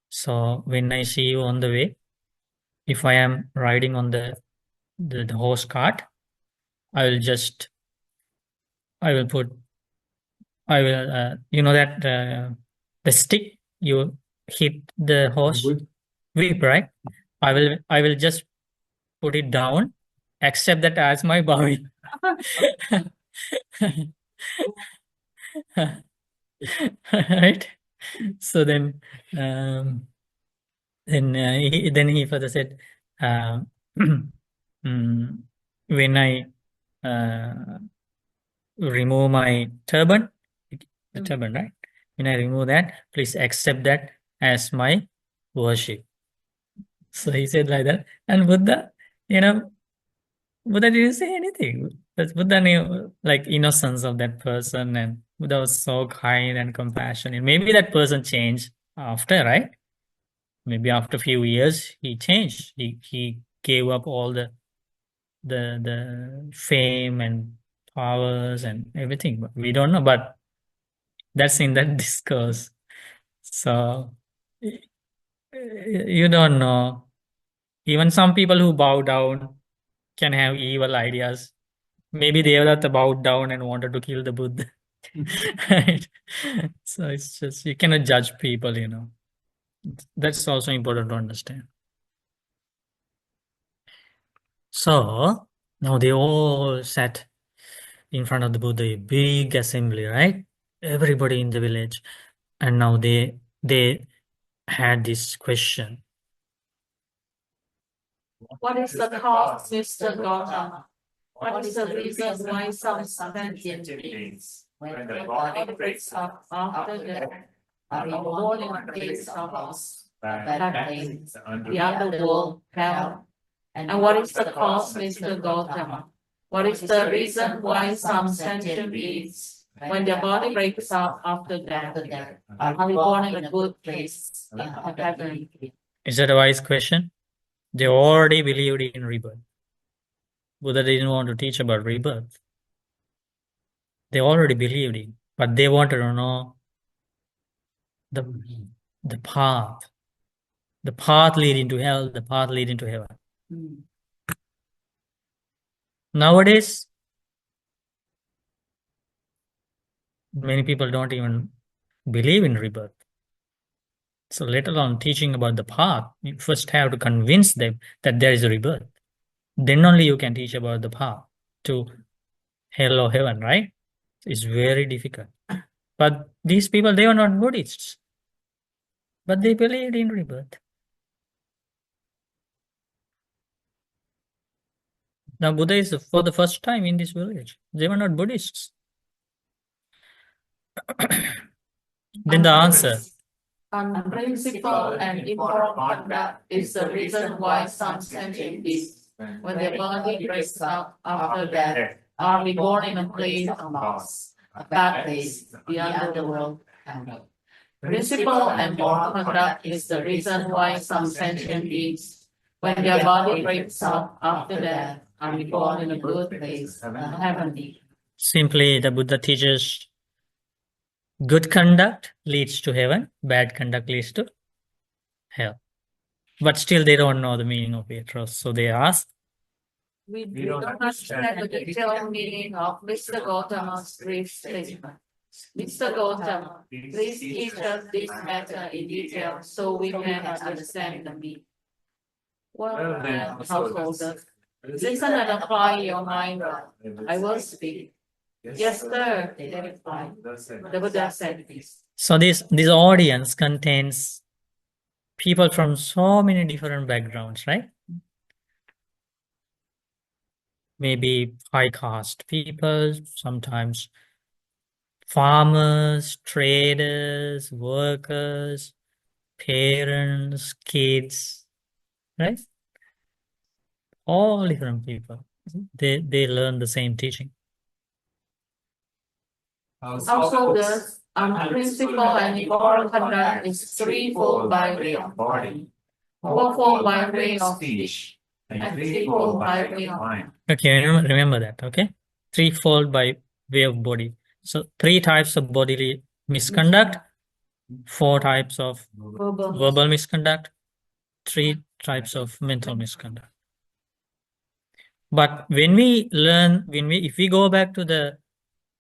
[SPEAKER 1] So when I see you on the way, if I am riding on the horse cart, I will put, you know that the stick you hit the horse, whip, right? I will just put it down, accept that as my bowing. Right? So then he further said, when I remove my turban, the turban, right? When I remove that, please accept that as my worship. So he said like that. And Buddha, Buddha didn't say anything. But Buddha knew like innocence of that person, and Buddha was so kind and compassionate. Maybe that person changed after, right? Maybe after a few years he changed. He gave up all the fame and powers and everything. But we don't know. But that's in that discourse. So you don't know. Even some people who bow down can have evil ideas. Maybe Devadatta bowed down and wanted to kill the Buddha. Right? So it's just, you cannot judge people. That's also important to understand. So now they all sat in front of the Buddha, a big assembly, right? Everybody in the village. And now they had this question.
[SPEAKER 2] What is the cause, Mr. Gautama? What is the reason why some sentient beings, when the body breaks up after death, are born in a place of bad things, the underworld, hell? And what is the cause, Mr. Gautama? What is the reason why some sentient beings, when their body breaks up after death, are born in a good place, in heaven?
[SPEAKER 1] Is that a wise question? They already believed in rebirth. Buddha didn't want to teach about rebirth. They already believed in, but they wanted to know the path leading to hell, the path leading to heaven. Nowadays, many people don't even believe in rebirth. So let alone teaching about the path, you first have to convince them that there is a rebirth. Then only you can teach about the path to hell or heaven, right? It's very difficult. But these people, they were not Buddhists, but they believed in rebirth. Now Buddha is for the first time in this village. They were not Buddhists. Then the answer.
[SPEAKER 2] Unprincipled and immoral conduct is the reason why some sentient beings, when their body breaks up after death, are reborn in a place of loss, a bad place, the underworld, and hell. Principle and moral conduct is the reason why some sentient beings, when their body breaks up after death, are reborn in a good place, a heavenly.
[SPEAKER 1] Simply, the Buddha teaches good conduct leads to heaven, bad conduct leads to hell. But still, they don't know the meaning of it. So they ask,
[SPEAKER 2] We don't understand the detailed meaning of Mr. Gautama's brief statement. Mr. Gautama, please teach us this matter in detail so we can understand the meaning. Well then, householders, listen and apply your mind well. I will speak. Yes, sir, they replied. The Buddha said this.
[SPEAKER 1] so this audience contains people from so many different backgrounds, right? Maybe high caste people, sometimes farmers, traders, workers, parents, kids, right? All different people. They learn the same teaching.
[SPEAKER 2] Householders, unprincipled and immoral conduct is threefold by way of body, fourfold by way of speech, and threefold by way of mind.
[SPEAKER 1] Okay, remember that, okay? Threefold by way of body. So 3 types of bodily misconduct, 4 types of verbal misconduct, 3 types of mental misconduct. But when we learn, if we go back to the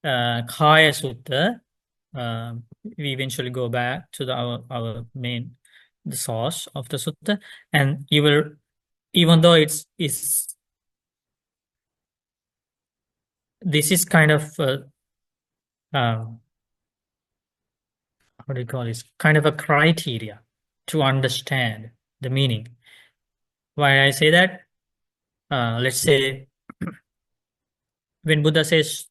[SPEAKER 1] Kāyasutta, we eventually go back to our main, the source of the sutta, and you will, even though this is kind of how do you call this? Kind of a criteria to understand the meaning. Why I say that? Let's say when Buddha says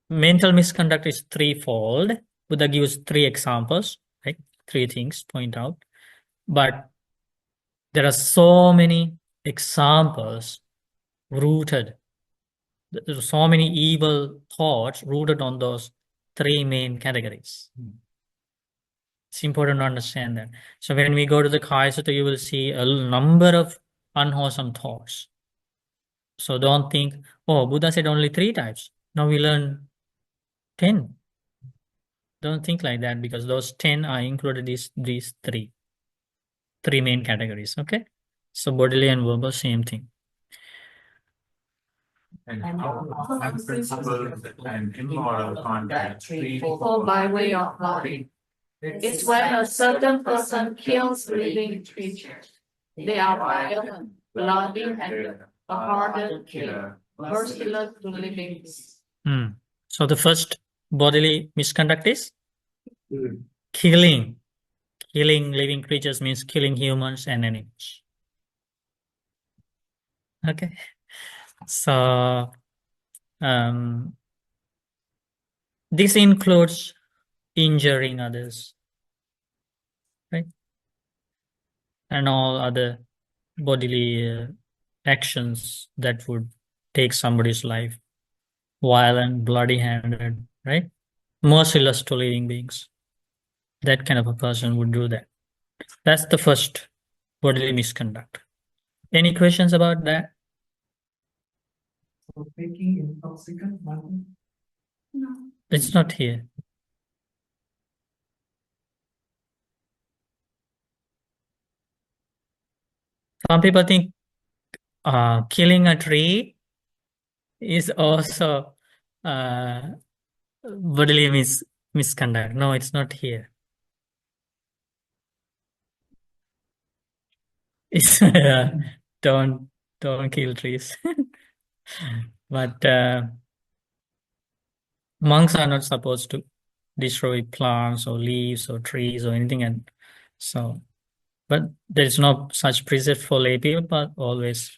[SPEAKER 1] mental misconduct is threefold, Buddha gives 3 examples, right? 3 things point out, but there are so many examples rooted. There are so many evil thoughts rooted on those 3 main categories. It's important to understand that. So when we go to the Kāyasutta, you will see a number of unwholesome thoughts. So don't think, oh, Buddha said only 3 types. Now we learn 10. Don't think like that, because those 10 are included these 3 main categories. Okay. So bodily and verbal, same thing.
[SPEAKER 2] And unprincipled and immoral conduct threefold by way of body. It's when a certain person kills living creatures. They are violent, bloody-handed, a hardened killer, merciless to living beings.
[SPEAKER 1] So the first bodily misconduct is killing. Killing living creatures means killing humans and animals. Okay. So this includes injuring others, right? And all other bodily actions that would take somebody's life. Violent, bloody-handed, right? Merciless to living beings. That kind of a person would do that. That's the first bodily misconduct. Any questions about that?
[SPEAKER 6] So taking intoxicant,
[SPEAKER 4] No.
[SPEAKER 1] It's not here. Some people think killing a tree is also bodily misconduct. No, it's not here. It's don't kill trees. But monks are not supposed to destroy plants or leaves or trees or anything, and so, but there is no such precept for lay people. But always,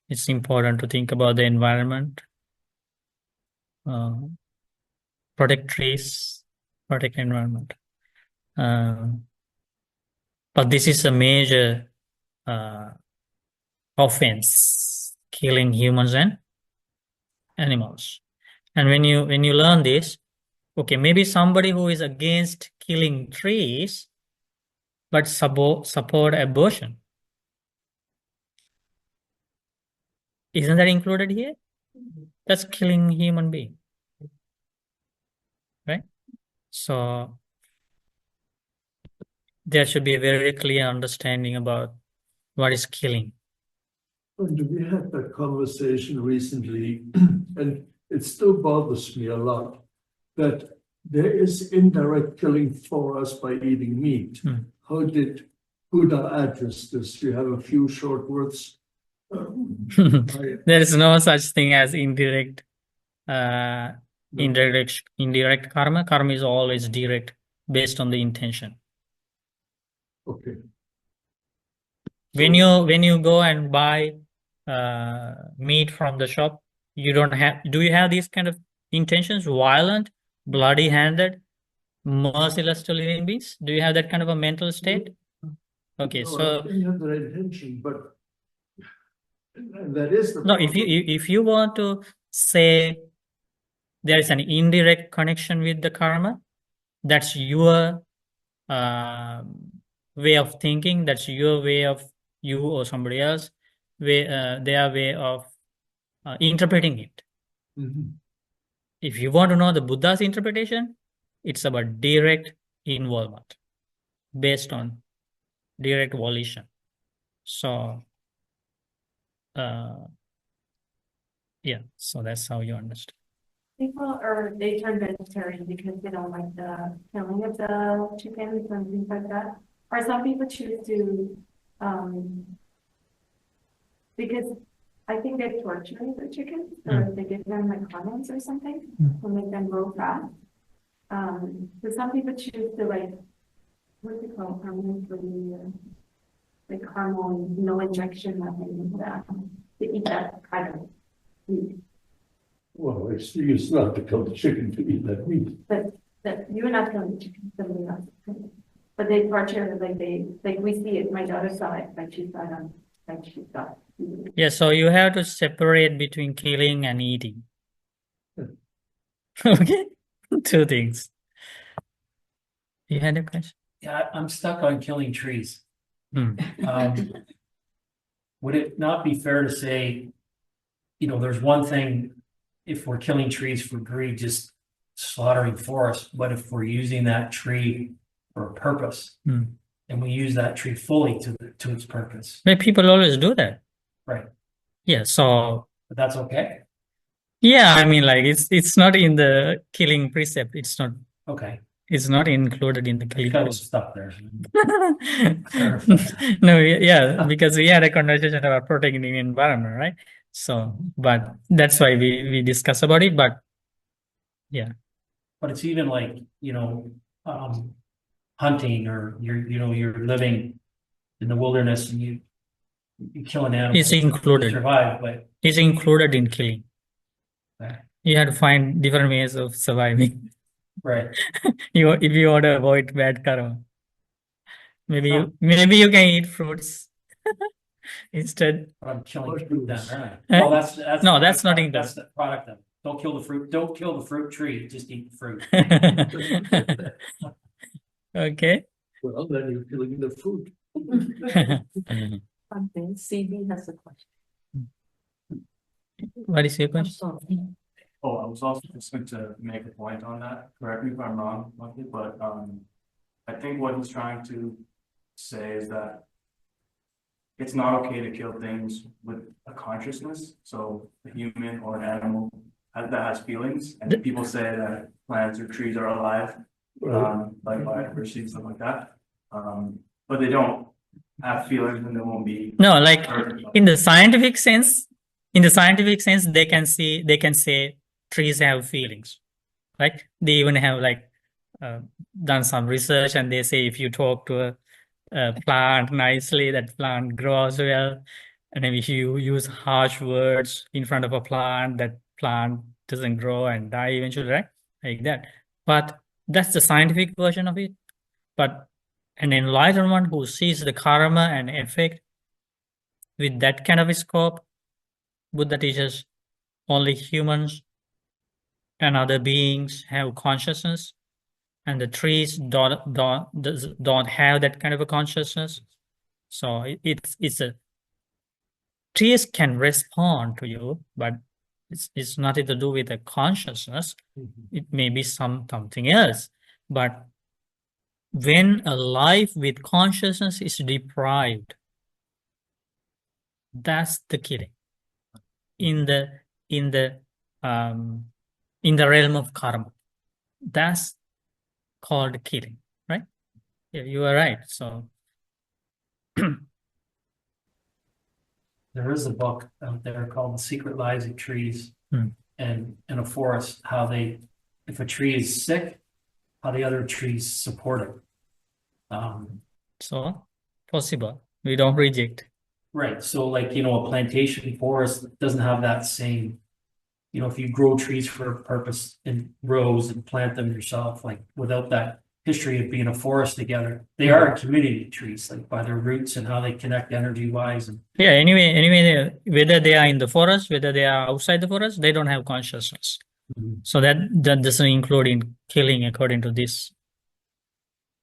[SPEAKER 1] it's important to think about the environment. protect trees, protect environment. But this is a major offense, killing humans and animals. And when you learn this, okay, maybe somebody who is against killing trees but support abortion. Isn't that included here? That's killing human being. Right? So there should be a very clear understanding about what is killing.
[SPEAKER 3] And we had that conversation recently, and it still bothers me a lot, that there is indirect killing for us by eating meat. How did Buddha address this? You have a few short words.
[SPEAKER 1] There is no such thing as indirect karma. Karma is always direct based on the intention.
[SPEAKER 3] Okay.
[SPEAKER 1] When you go and buy meat from the shop, you don't have, do you have these kind of intentions? Violent, bloody-handed, merciless to living beings? Do you have that kind of a mental state? Okay,
[SPEAKER 3] No,
[SPEAKER 1] so
[SPEAKER 3] I didn't have that intention, but that is the
[SPEAKER 1] no,
[SPEAKER 3] problem.
[SPEAKER 1] if you want to say there is an indirect connection with the karma, that's your way of thinking, that's your way of you or somebody else their way of interpreting it. If you want to know the Buddha's interpretation, it's about direct involvement based on direct volition. So yeah, so that's how you understand.
[SPEAKER 4] People they turn vegetarian because they don't like the killing of the chickens and things like that. Or some people choose to, because I think they torture the chickens, or they give them like hormones or something to make them grow fast. So some people choose to like, what's it called, hormone for the like hormone, no injection, nothing like that, to eat that kind of meat.
[SPEAKER 3] Well, it's not to kill the chicken to eat that meat.
[SPEAKER 4] But that you're not killing the chicken, somebody else is killing it. But they torture, like we see it, my daughter saw it, like she saw them, like she saw it.
[SPEAKER 1] Yeah, so you have to separate between killing and eating. Okay, two things. You had a question?
[SPEAKER 6] Yeah, I'm stuck on killing trees.
[SPEAKER 1] Hmm.
[SPEAKER 6] Would it not be fair to say, there's one thing if we're killing trees for greed, just slaughtering forests, but if we're using that tree for a purpose, and we use that tree fully to its purpose,
[SPEAKER 1] But people always do that.
[SPEAKER 6] right?
[SPEAKER 1] Yeah, so
[SPEAKER 6] But that's okay.
[SPEAKER 1] yeah, I mean, like it's not in the killing precept. It's not.
[SPEAKER 6] Okay.
[SPEAKER 1] It's not included in the killing
[SPEAKER 6] Kind of
[SPEAKER 1] precept.
[SPEAKER 6] stuck there.
[SPEAKER 1] No, yeah, because we had a conversation about protecting the environment, right? So, but that's why we discuss about it. But yeah,
[SPEAKER 6] But it's even like, hunting, or you're living in the wilderness and you kill an animal
[SPEAKER 1] it's
[SPEAKER 6] to
[SPEAKER 1] included.
[SPEAKER 6] survive, but
[SPEAKER 1] It's included in killing.
[SPEAKER 6] Okay.
[SPEAKER 1] You have to find different ways of surviving.
[SPEAKER 6] right.
[SPEAKER 1] If you want to avoid bad karma, maybe you can eat fruits instead.
[SPEAKER 6] But I'm killing fruit then, right?
[SPEAKER 1] Eh?
[SPEAKER 6] Well, that's
[SPEAKER 1] No, that's not included.
[SPEAKER 6] That's the product then. Don't kill the fruit. Don't kill the fruit tree. Just eat the fruit.
[SPEAKER 1] Okay.
[SPEAKER 3] Well, then you're killing the food.
[SPEAKER 2] Something, CB has a question.
[SPEAKER 1] What is your
[SPEAKER 2] I'm
[SPEAKER 1] question?
[SPEAKER 2] sorry.
[SPEAKER 7] Oh, I was also just going to make a point on that. Correct me if I'm wrong, Lucky, but I think what he's trying to say is that it's not okay to kill things with a consciousness. So a human or an animal that has feelings, and people say that plants or trees are alive, like biodiversity and stuff like that. But they don't have feelings, and they won't be.
[SPEAKER 1] No, like in the scientific sense, they can say trees have feelings, right? They even have like done some research, and they say if you talk to a plant nicely, that plant grows well. And then if you use harsh words in front of a plant, that plant doesn't grow and die eventually, right? like that. But that's the scientific version of it. But an enlightened one who sees the karma and effect with that kind of a scope, Buddha teaches only humans and other beings have consciousness, and the trees don't have that kind of a consciousness. So it's a trees can respond to you, but it's nothing to do with the consciousness. It may be something else. But when a life with consciousness is deprived, that's the killing in the in the realm of karma. That's called killing, right? Yeah, you are right. So
[SPEAKER 6] There is a book out there called The Secret Lives of Trees.
[SPEAKER 1] Hmm.
[SPEAKER 6] And in a forest, if a tree is sick, how the other trees support it.
[SPEAKER 1] so possible. We don't reject.
[SPEAKER 6] Right, so like, a plantation forest doesn't have that same, if you grow trees for a purpose in rows and plant them yourself, like without that history of being a forest together, they are community trees, like by their roots and how they connect energy wise. And
[SPEAKER 1] Yeah, anyway, whether they are in the forest, whether they are outside the forest, they don't have consciousness. So that doesn't include in killing according to this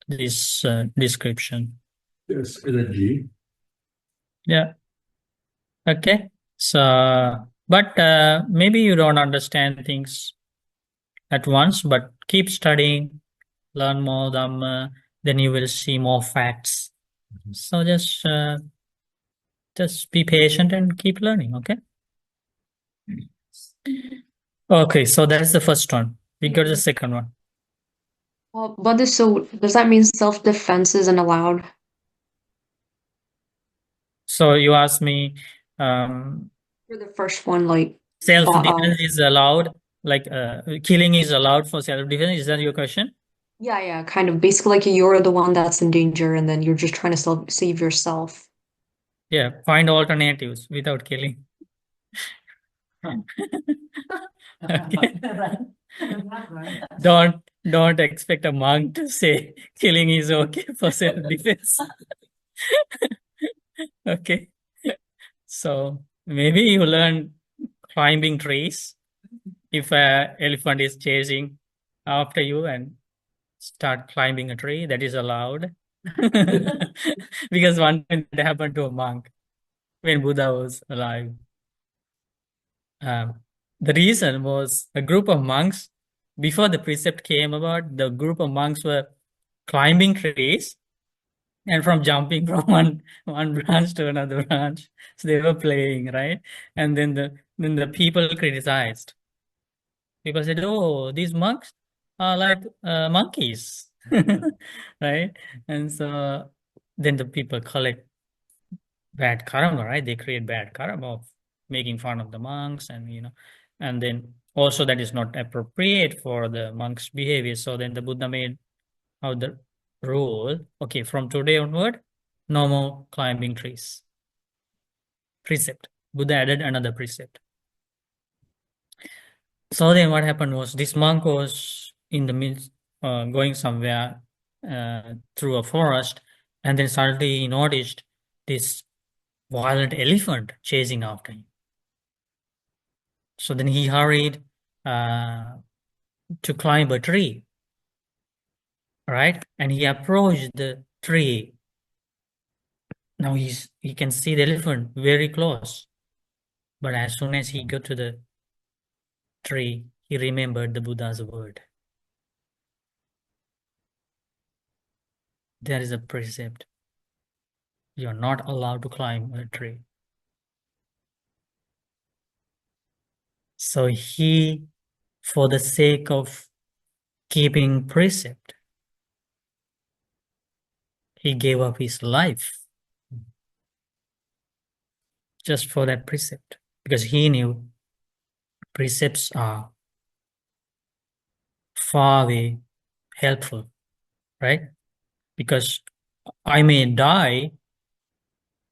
[SPEAKER 1] description.
[SPEAKER 3] There's energy.
[SPEAKER 1] Yeah. Okay. So, but maybe you don't understand things at once, but keep studying, learn more Dhamma, then you will see more facts. So just be patient and keep learning, okay? Okay, so that's the first one. We got the second one.
[SPEAKER 8] Well, but so does that mean self-defense isn't allowed?
[SPEAKER 1] So you asked me,
[SPEAKER 8] For the first one, like
[SPEAKER 1] self-defense is allowed, like killing is allowed for self-defense. Is that your question?
[SPEAKER 8] yeah, kind of. Basically, like you're the one that's in danger, and then you're just trying to save yourself.
[SPEAKER 1] Yeah, find alternatives without killing. Okay. Don't expect a monk to say killing is okay for self-defense. Okay. So maybe you learn climbing trees if an elephant is chasing after you and start climbing a tree, that is allowed. Because one time it happened to a monk when Buddha was alive. The reason was a group of monks, before the precept came about, the group of monks were climbing trees and from jumping from one branch to another branch. So they were playing, right? And then the people criticized. People said, "Oh, these monks are like monkeys," right? And so then the people collect bad karma, right? They create bad karma of making fun of the monks, and then also that is not appropriate for the monks' behavior. So then the Buddha made out the rule, okay, from today onward, no more climbing trees. Precept. Buddha added another precept. So then what happened was this monk was in the midst, going somewhere through a forest, and then suddenly he noticed this violent elephant chasing after him. So then he hurried to climb a tree, right? And he approached the tree. Now he can see the elephant very close. But as soon as he got to the tree, he remembered the Buddha's word. There is a precept. You're not allowed to climb a tree. So he, for the sake of keeping precept, he gave up his life just for that precept, because he knew precepts are far way helpful, right? Because I may die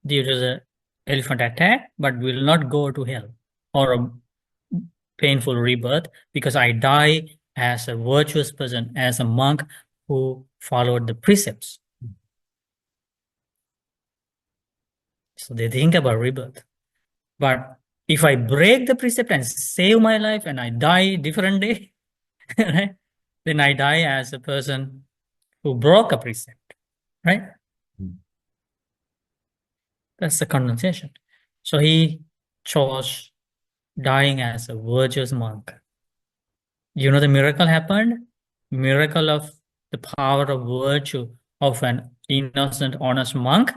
[SPEAKER 1] due to the elephant attack, but will not go to hell or a painful rebirth, because I die as a virtuous person, as a monk who followed the precepts. So they think about rebirth. But if I break the precept and save my life and I die different day, right? Then I die as a person who broke a precept, right? That's the condensation. So he chose dying as a virtuous monk. You know the miracle happened? Miracle of the power of virtue of an innocent, honest monk.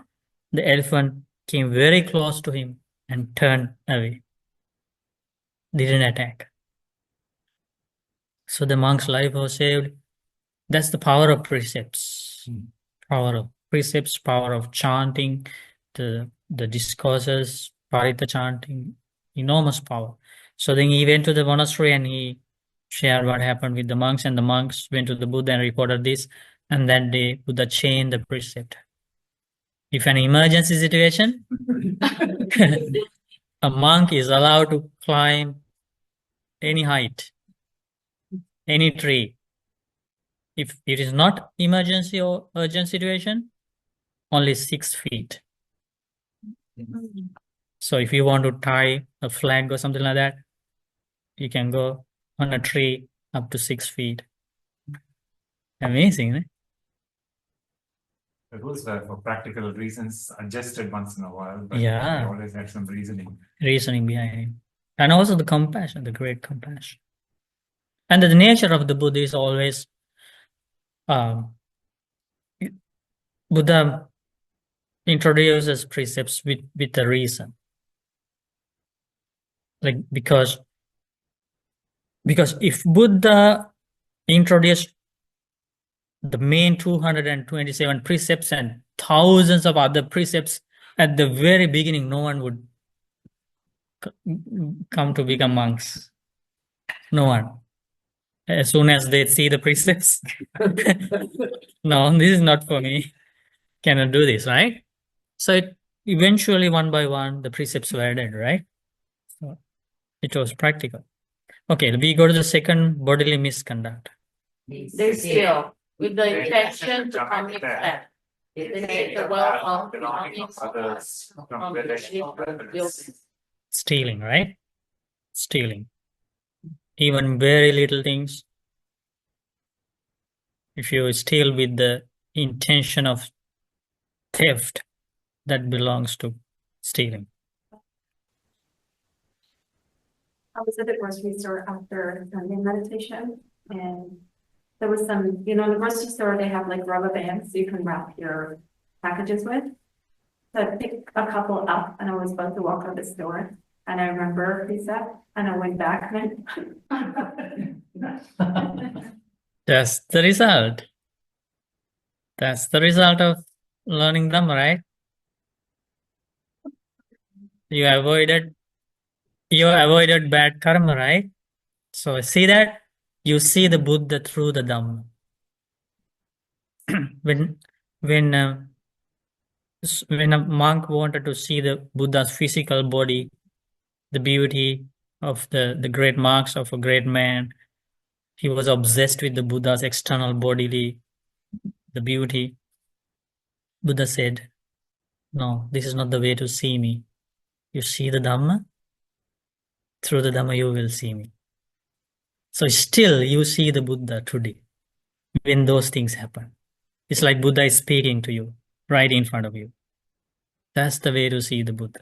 [SPEAKER 1] The elephant came very close to him and turned away. Didn't attack. So the monk's life was saved. That's the power of precepts. Power of precepts, power of chanting, the discourses, parita chanting, enormous power. So then he went to the monastery and he shared what happened with the monks, and the monks went to the Buddha and reported this, and that day Buddha changed the precept. If an emergency situation, a monk is allowed to climb any height, any tree. If it is not emergency or urgent situation, only 6 feet. So if you want to tie a flag or something like that, you can go on a tree up to 6 feet. Amazing, right?
[SPEAKER 9] The rules were for practical reasons adjusted once in a while, but
[SPEAKER 1] Yeah.
[SPEAKER 9] they always had some reasoning.
[SPEAKER 1] Reasoning behind it. And also the compassion, the great compassion. And the nature of the Buddha is always Buddha introduces precepts with a reason. Like because if Buddha introduced the main 227 precepts and thousands of other precepts at the very beginning, no one would come to become monks. No one. As soon as they see the precepts, no, this is not for me. Cannot do this, right? So eventually, one by one, the precepts were added, right? So it was practical. Okay, we go to the second, bodily misconduct.
[SPEAKER 2] They steal with the intention to commit theft. They take the wealth of belongings of others from the guilty.
[SPEAKER 1] Stealing, right? Stealing. Even very little things. If you steal with the intention of theft, that belongs to stealing.
[SPEAKER 4] I was at the grocery store after Sunday meditation, and there was some, in the grocery store, they have like rubber bands so you can wrap your packages with. So I picked a couple up and I was about to walk out the store, and I remember a precept, and I went back and
[SPEAKER 1] That's the result. That's the result of learning Dhamma, right? You avoided bad karma, right? So see that? You see the Buddha through the Dhamma. When a monk wanted to see the Buddha's physical body, the beauty of the great marks of a great man, he was obsessed with the Buddha's external bodily, the beauty. Buddha said, no, this is not the way to see me. You see the Dhamma, through the Dhamma you will see me. So still you see the Buddha today when those things happen. It's like Buddha is speaking to you right in front of you. That's the way to see the Buddha.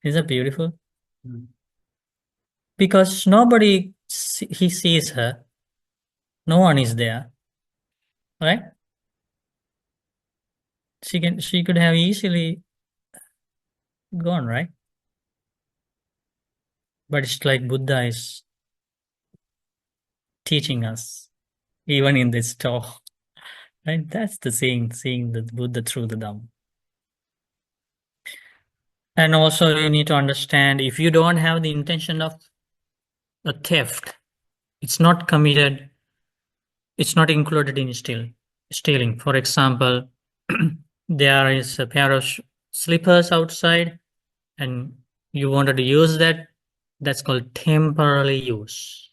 [SPEAKER 1] Isn't that beautiful? Because he sees her. No one is there. Right? She could have easily gone, right? But it's like Buddha is teaching us, even in this talk. Right? That's the seeing the Buddha through the Dhamma. And also you need to understand, if you don't have the intention of a theft, it's not committed, it's not included in stealing. For example, there is a pair of slippers outside and you wanted to use that, that's called temporary use.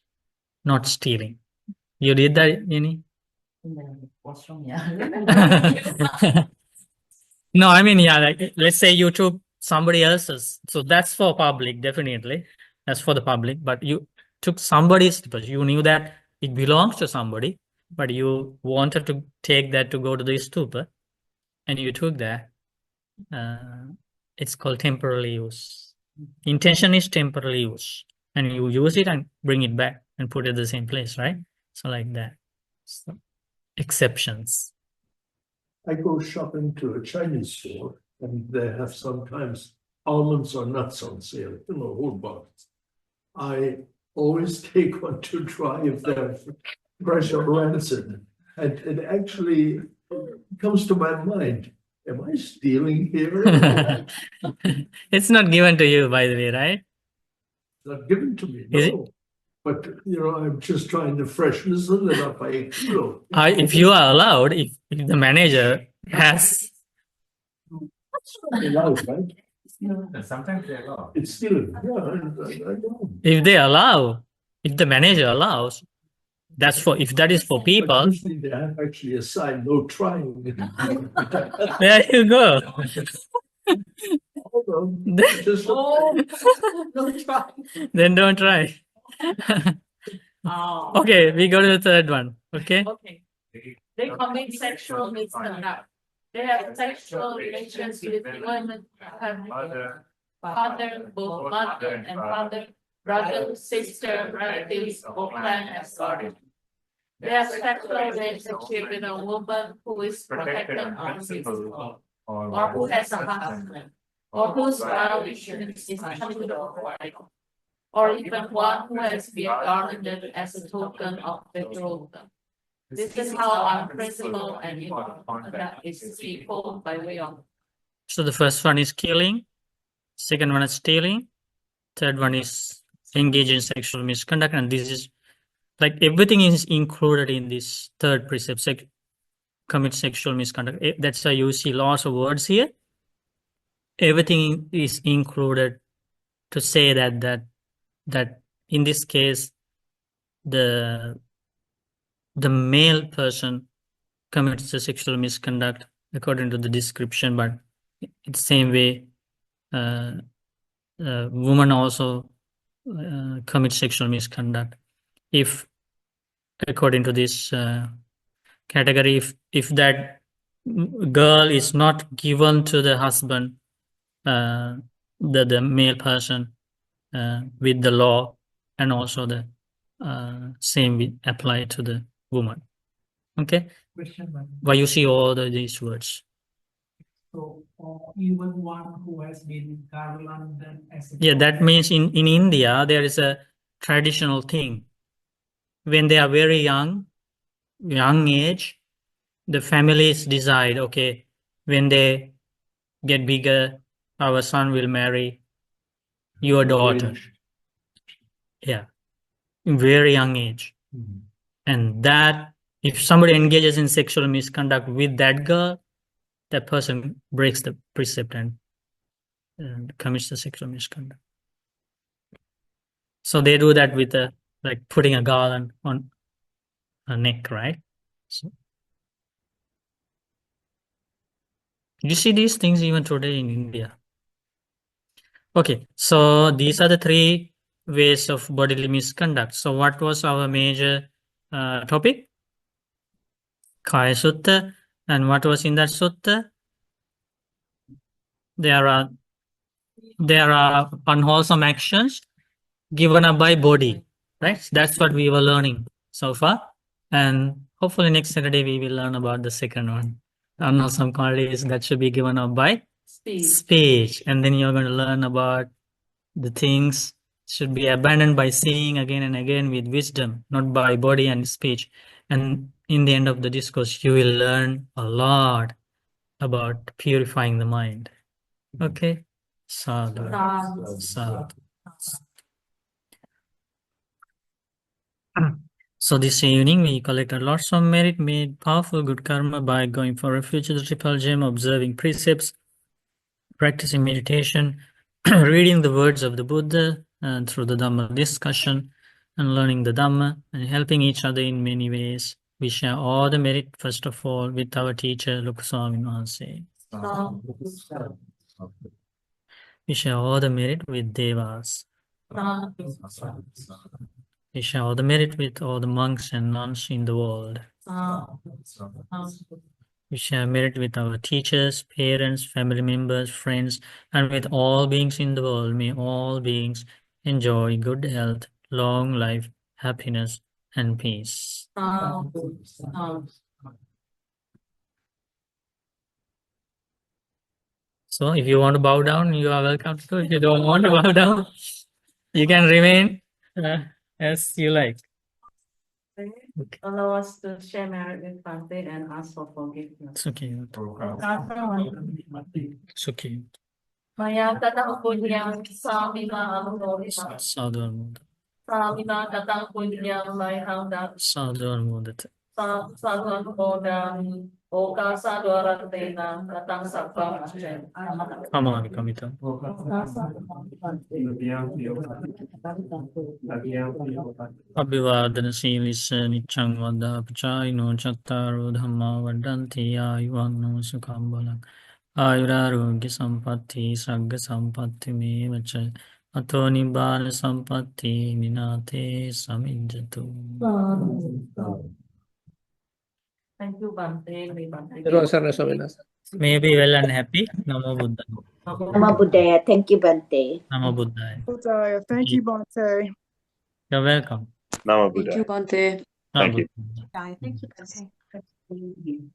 [SPEAKER 1] not stealing. You did that, Yeni?
[SPEAKER 2] What's wrong? Yeah.
[SPEAKER 1] No, I mean, yeah, like, let's say you took somebody else's. So that's for public, definitely. That's for the public. But you took somebody's because you knew that it belongs to somebody, but you wanted to take that to go to the stupa, and you took that. It's called temporary use. Intention is temporary use, and you use it and bring it back and put it in the same place, right? So like that. So, exceptions.
[SPEAKER 3] I go shopping to a Chinese store and they have sometimes almonds or nuts on sale, whole box. I always take one to try if they're fresh or rancid. And it actually comes to my mind, am I stealing here?
[SPEAKER 1] It's not given to you, by the way, right?
[SPEAKER 3] Not given to me,
[SPEAKER 1] Is it?
[SPEAKER 3] no. But, I'm just trying to freshness it up.
[SPEAKER 1] If you are allowed, if the manager has,
[SPEAKER 3] Allowed, right?
[SPEAKER 9] And sometimes they allow.
[SPEAKER 3] It's still, I know.
[SPEAKER 1] if they allow, if the manager allows, that's for, if that is for
[SPEAKER 3] But
[SPEAKER 1] people,
[SPEAKER 3] usually they have actually a sign, no trying.
[SPEAKER 1] there you go.
[SPEAKER 3] Hold on, just-
[SPEAKER 2] Don't try.
[SPEAKER 1] Then don't try.
[SPEAKER 2] Oh.
[SPEAKER 1] Okay, we go to the third one. Okay.
[SPEAKER 2] Okay. They commit sexual misconduct. They have sexual relations with women,
[SPEAKER 9] Mother,
[SPEAKER 2] father, both mother and father, brother, sister, relatives, or clan as guardian. They have sexual relationship with a woman who is protected on his own, or who has a husband, or whose violation is punishable, or even one who has been garnered as a token of betrothal. This is how unprincipled and immoral conduct is equal by way of.
[SPEAKER 1] So the first one is killing, second one is stealing, third one is engage in sexual misconduct, and this is like everything is included in this third precept, commit sexual misconduct. That's why you see lots of words here. Everything is included to say that in this case the male person commits the sexual misconduct according to the description, but it's the same way woman also commits sexual misconduct if according to this category, if that girl is not given to the husband, the male person, with the law, and also the same will apply to the woman. Okay, why you see all these words?
[SPEAKER 10] So even one who has been garlanded as a
[SPEAKER 1] Yeah, that means in India there is a traditional thing. When they are very young age, the families decide, okay, when they get bigger, our son will marry your daughter. Yeah, in very young age. And that if somebody engages in sexual misconduct with that girl, that person breaks the precept and commits the sexual misconduct. So they do that with like putting a garland on her neck, right? So you see these things even today in India. Okay, so these are the three ways of bodily misconduct. So what was our major topic? Kāyasutta. And what was in that sutta? There are unwholesome actions given up by body, right? That's what we were learning so far. And hopefully next Saturday we will learn about the second one. Unwholesome qualities that should be given up by speech. And then you're going to learn about the things should be abandoned by seeing again and again with wisdom, not by body and speech. And in the end of the discourse, you will learn a lot about purifying the mind. Okay? Sadhu. Sadhu. So this evening we collected lots of merit, made powerful good karma by going for refuge to the triple gem, observing precepts, practicing meditation, reading the words of the Buddha, and through the Dhamma discussion, and learning the Dhamma and helping each other in many ways. We share all the merit, first of all, with our teacher, Lokuswami Maharaj. We share all the merit with Devas. We share all the merit with all the monks and nuns in the world. We share merit with our teachers, parents, family members, friends, and with all beings in the world. May all beings enjoy good health, long life, happiness, and peace. So if you want to bow down, you are welcome to. If you don't want to bow down, you can remain as you like.
[SPEAKER 2] Allow us to share merit with Bhante and ask for forgiveness.
[SPEAKER 1] It's okay. It's okay.
[SPEAKER 2] Maya tatang punyang sa mga amorita.
[SPEAKER 1] Sadhu Anmodata.
[SPEAKER 2] Sa mga tatang punyang may hanggang
[SPEAKER 1] Sadhu Anmodata.
[SPEAKER 2] sa Odang Oka Sadwaratena Tatang Sakam.
[SPEAKER 1] Kamani Kamita. Abhivadana Silis Nichang Vada Pachayino Chattaro Dhamma Vadanti Ayuvanno Sukham Balang Ayurarogya Sampatti Sagga Sampatti Mevacha Ato Nibbana Sampatti Minate Samijjatu.
[SPEAKER 2] Thank you, Bhante. May Bhante.
[SPEAKER 1] May you be well and happy. Namo Buddha.
[SPEAKER 11] Namo Buddhaya. Thank you, Bhante.
[SPEAKER 1] Namo Buddhaya.
[SPEAKER 12] Buddhaya. Thank you, Bhante.
[SPEAKER 1] You're welcome.
[SPEAKER 13] Namo
[SPEAKER 8] Thank
[SPEAKER 13] Buddhaya.
[SPEAKER 8] you, Bhante.
[SPEAKER 1] Namo
[SPEAKER 13] Thank you.
[SPEAKER 1] Buddhaya.
[SPEAKER 4] Thank you, Bhante.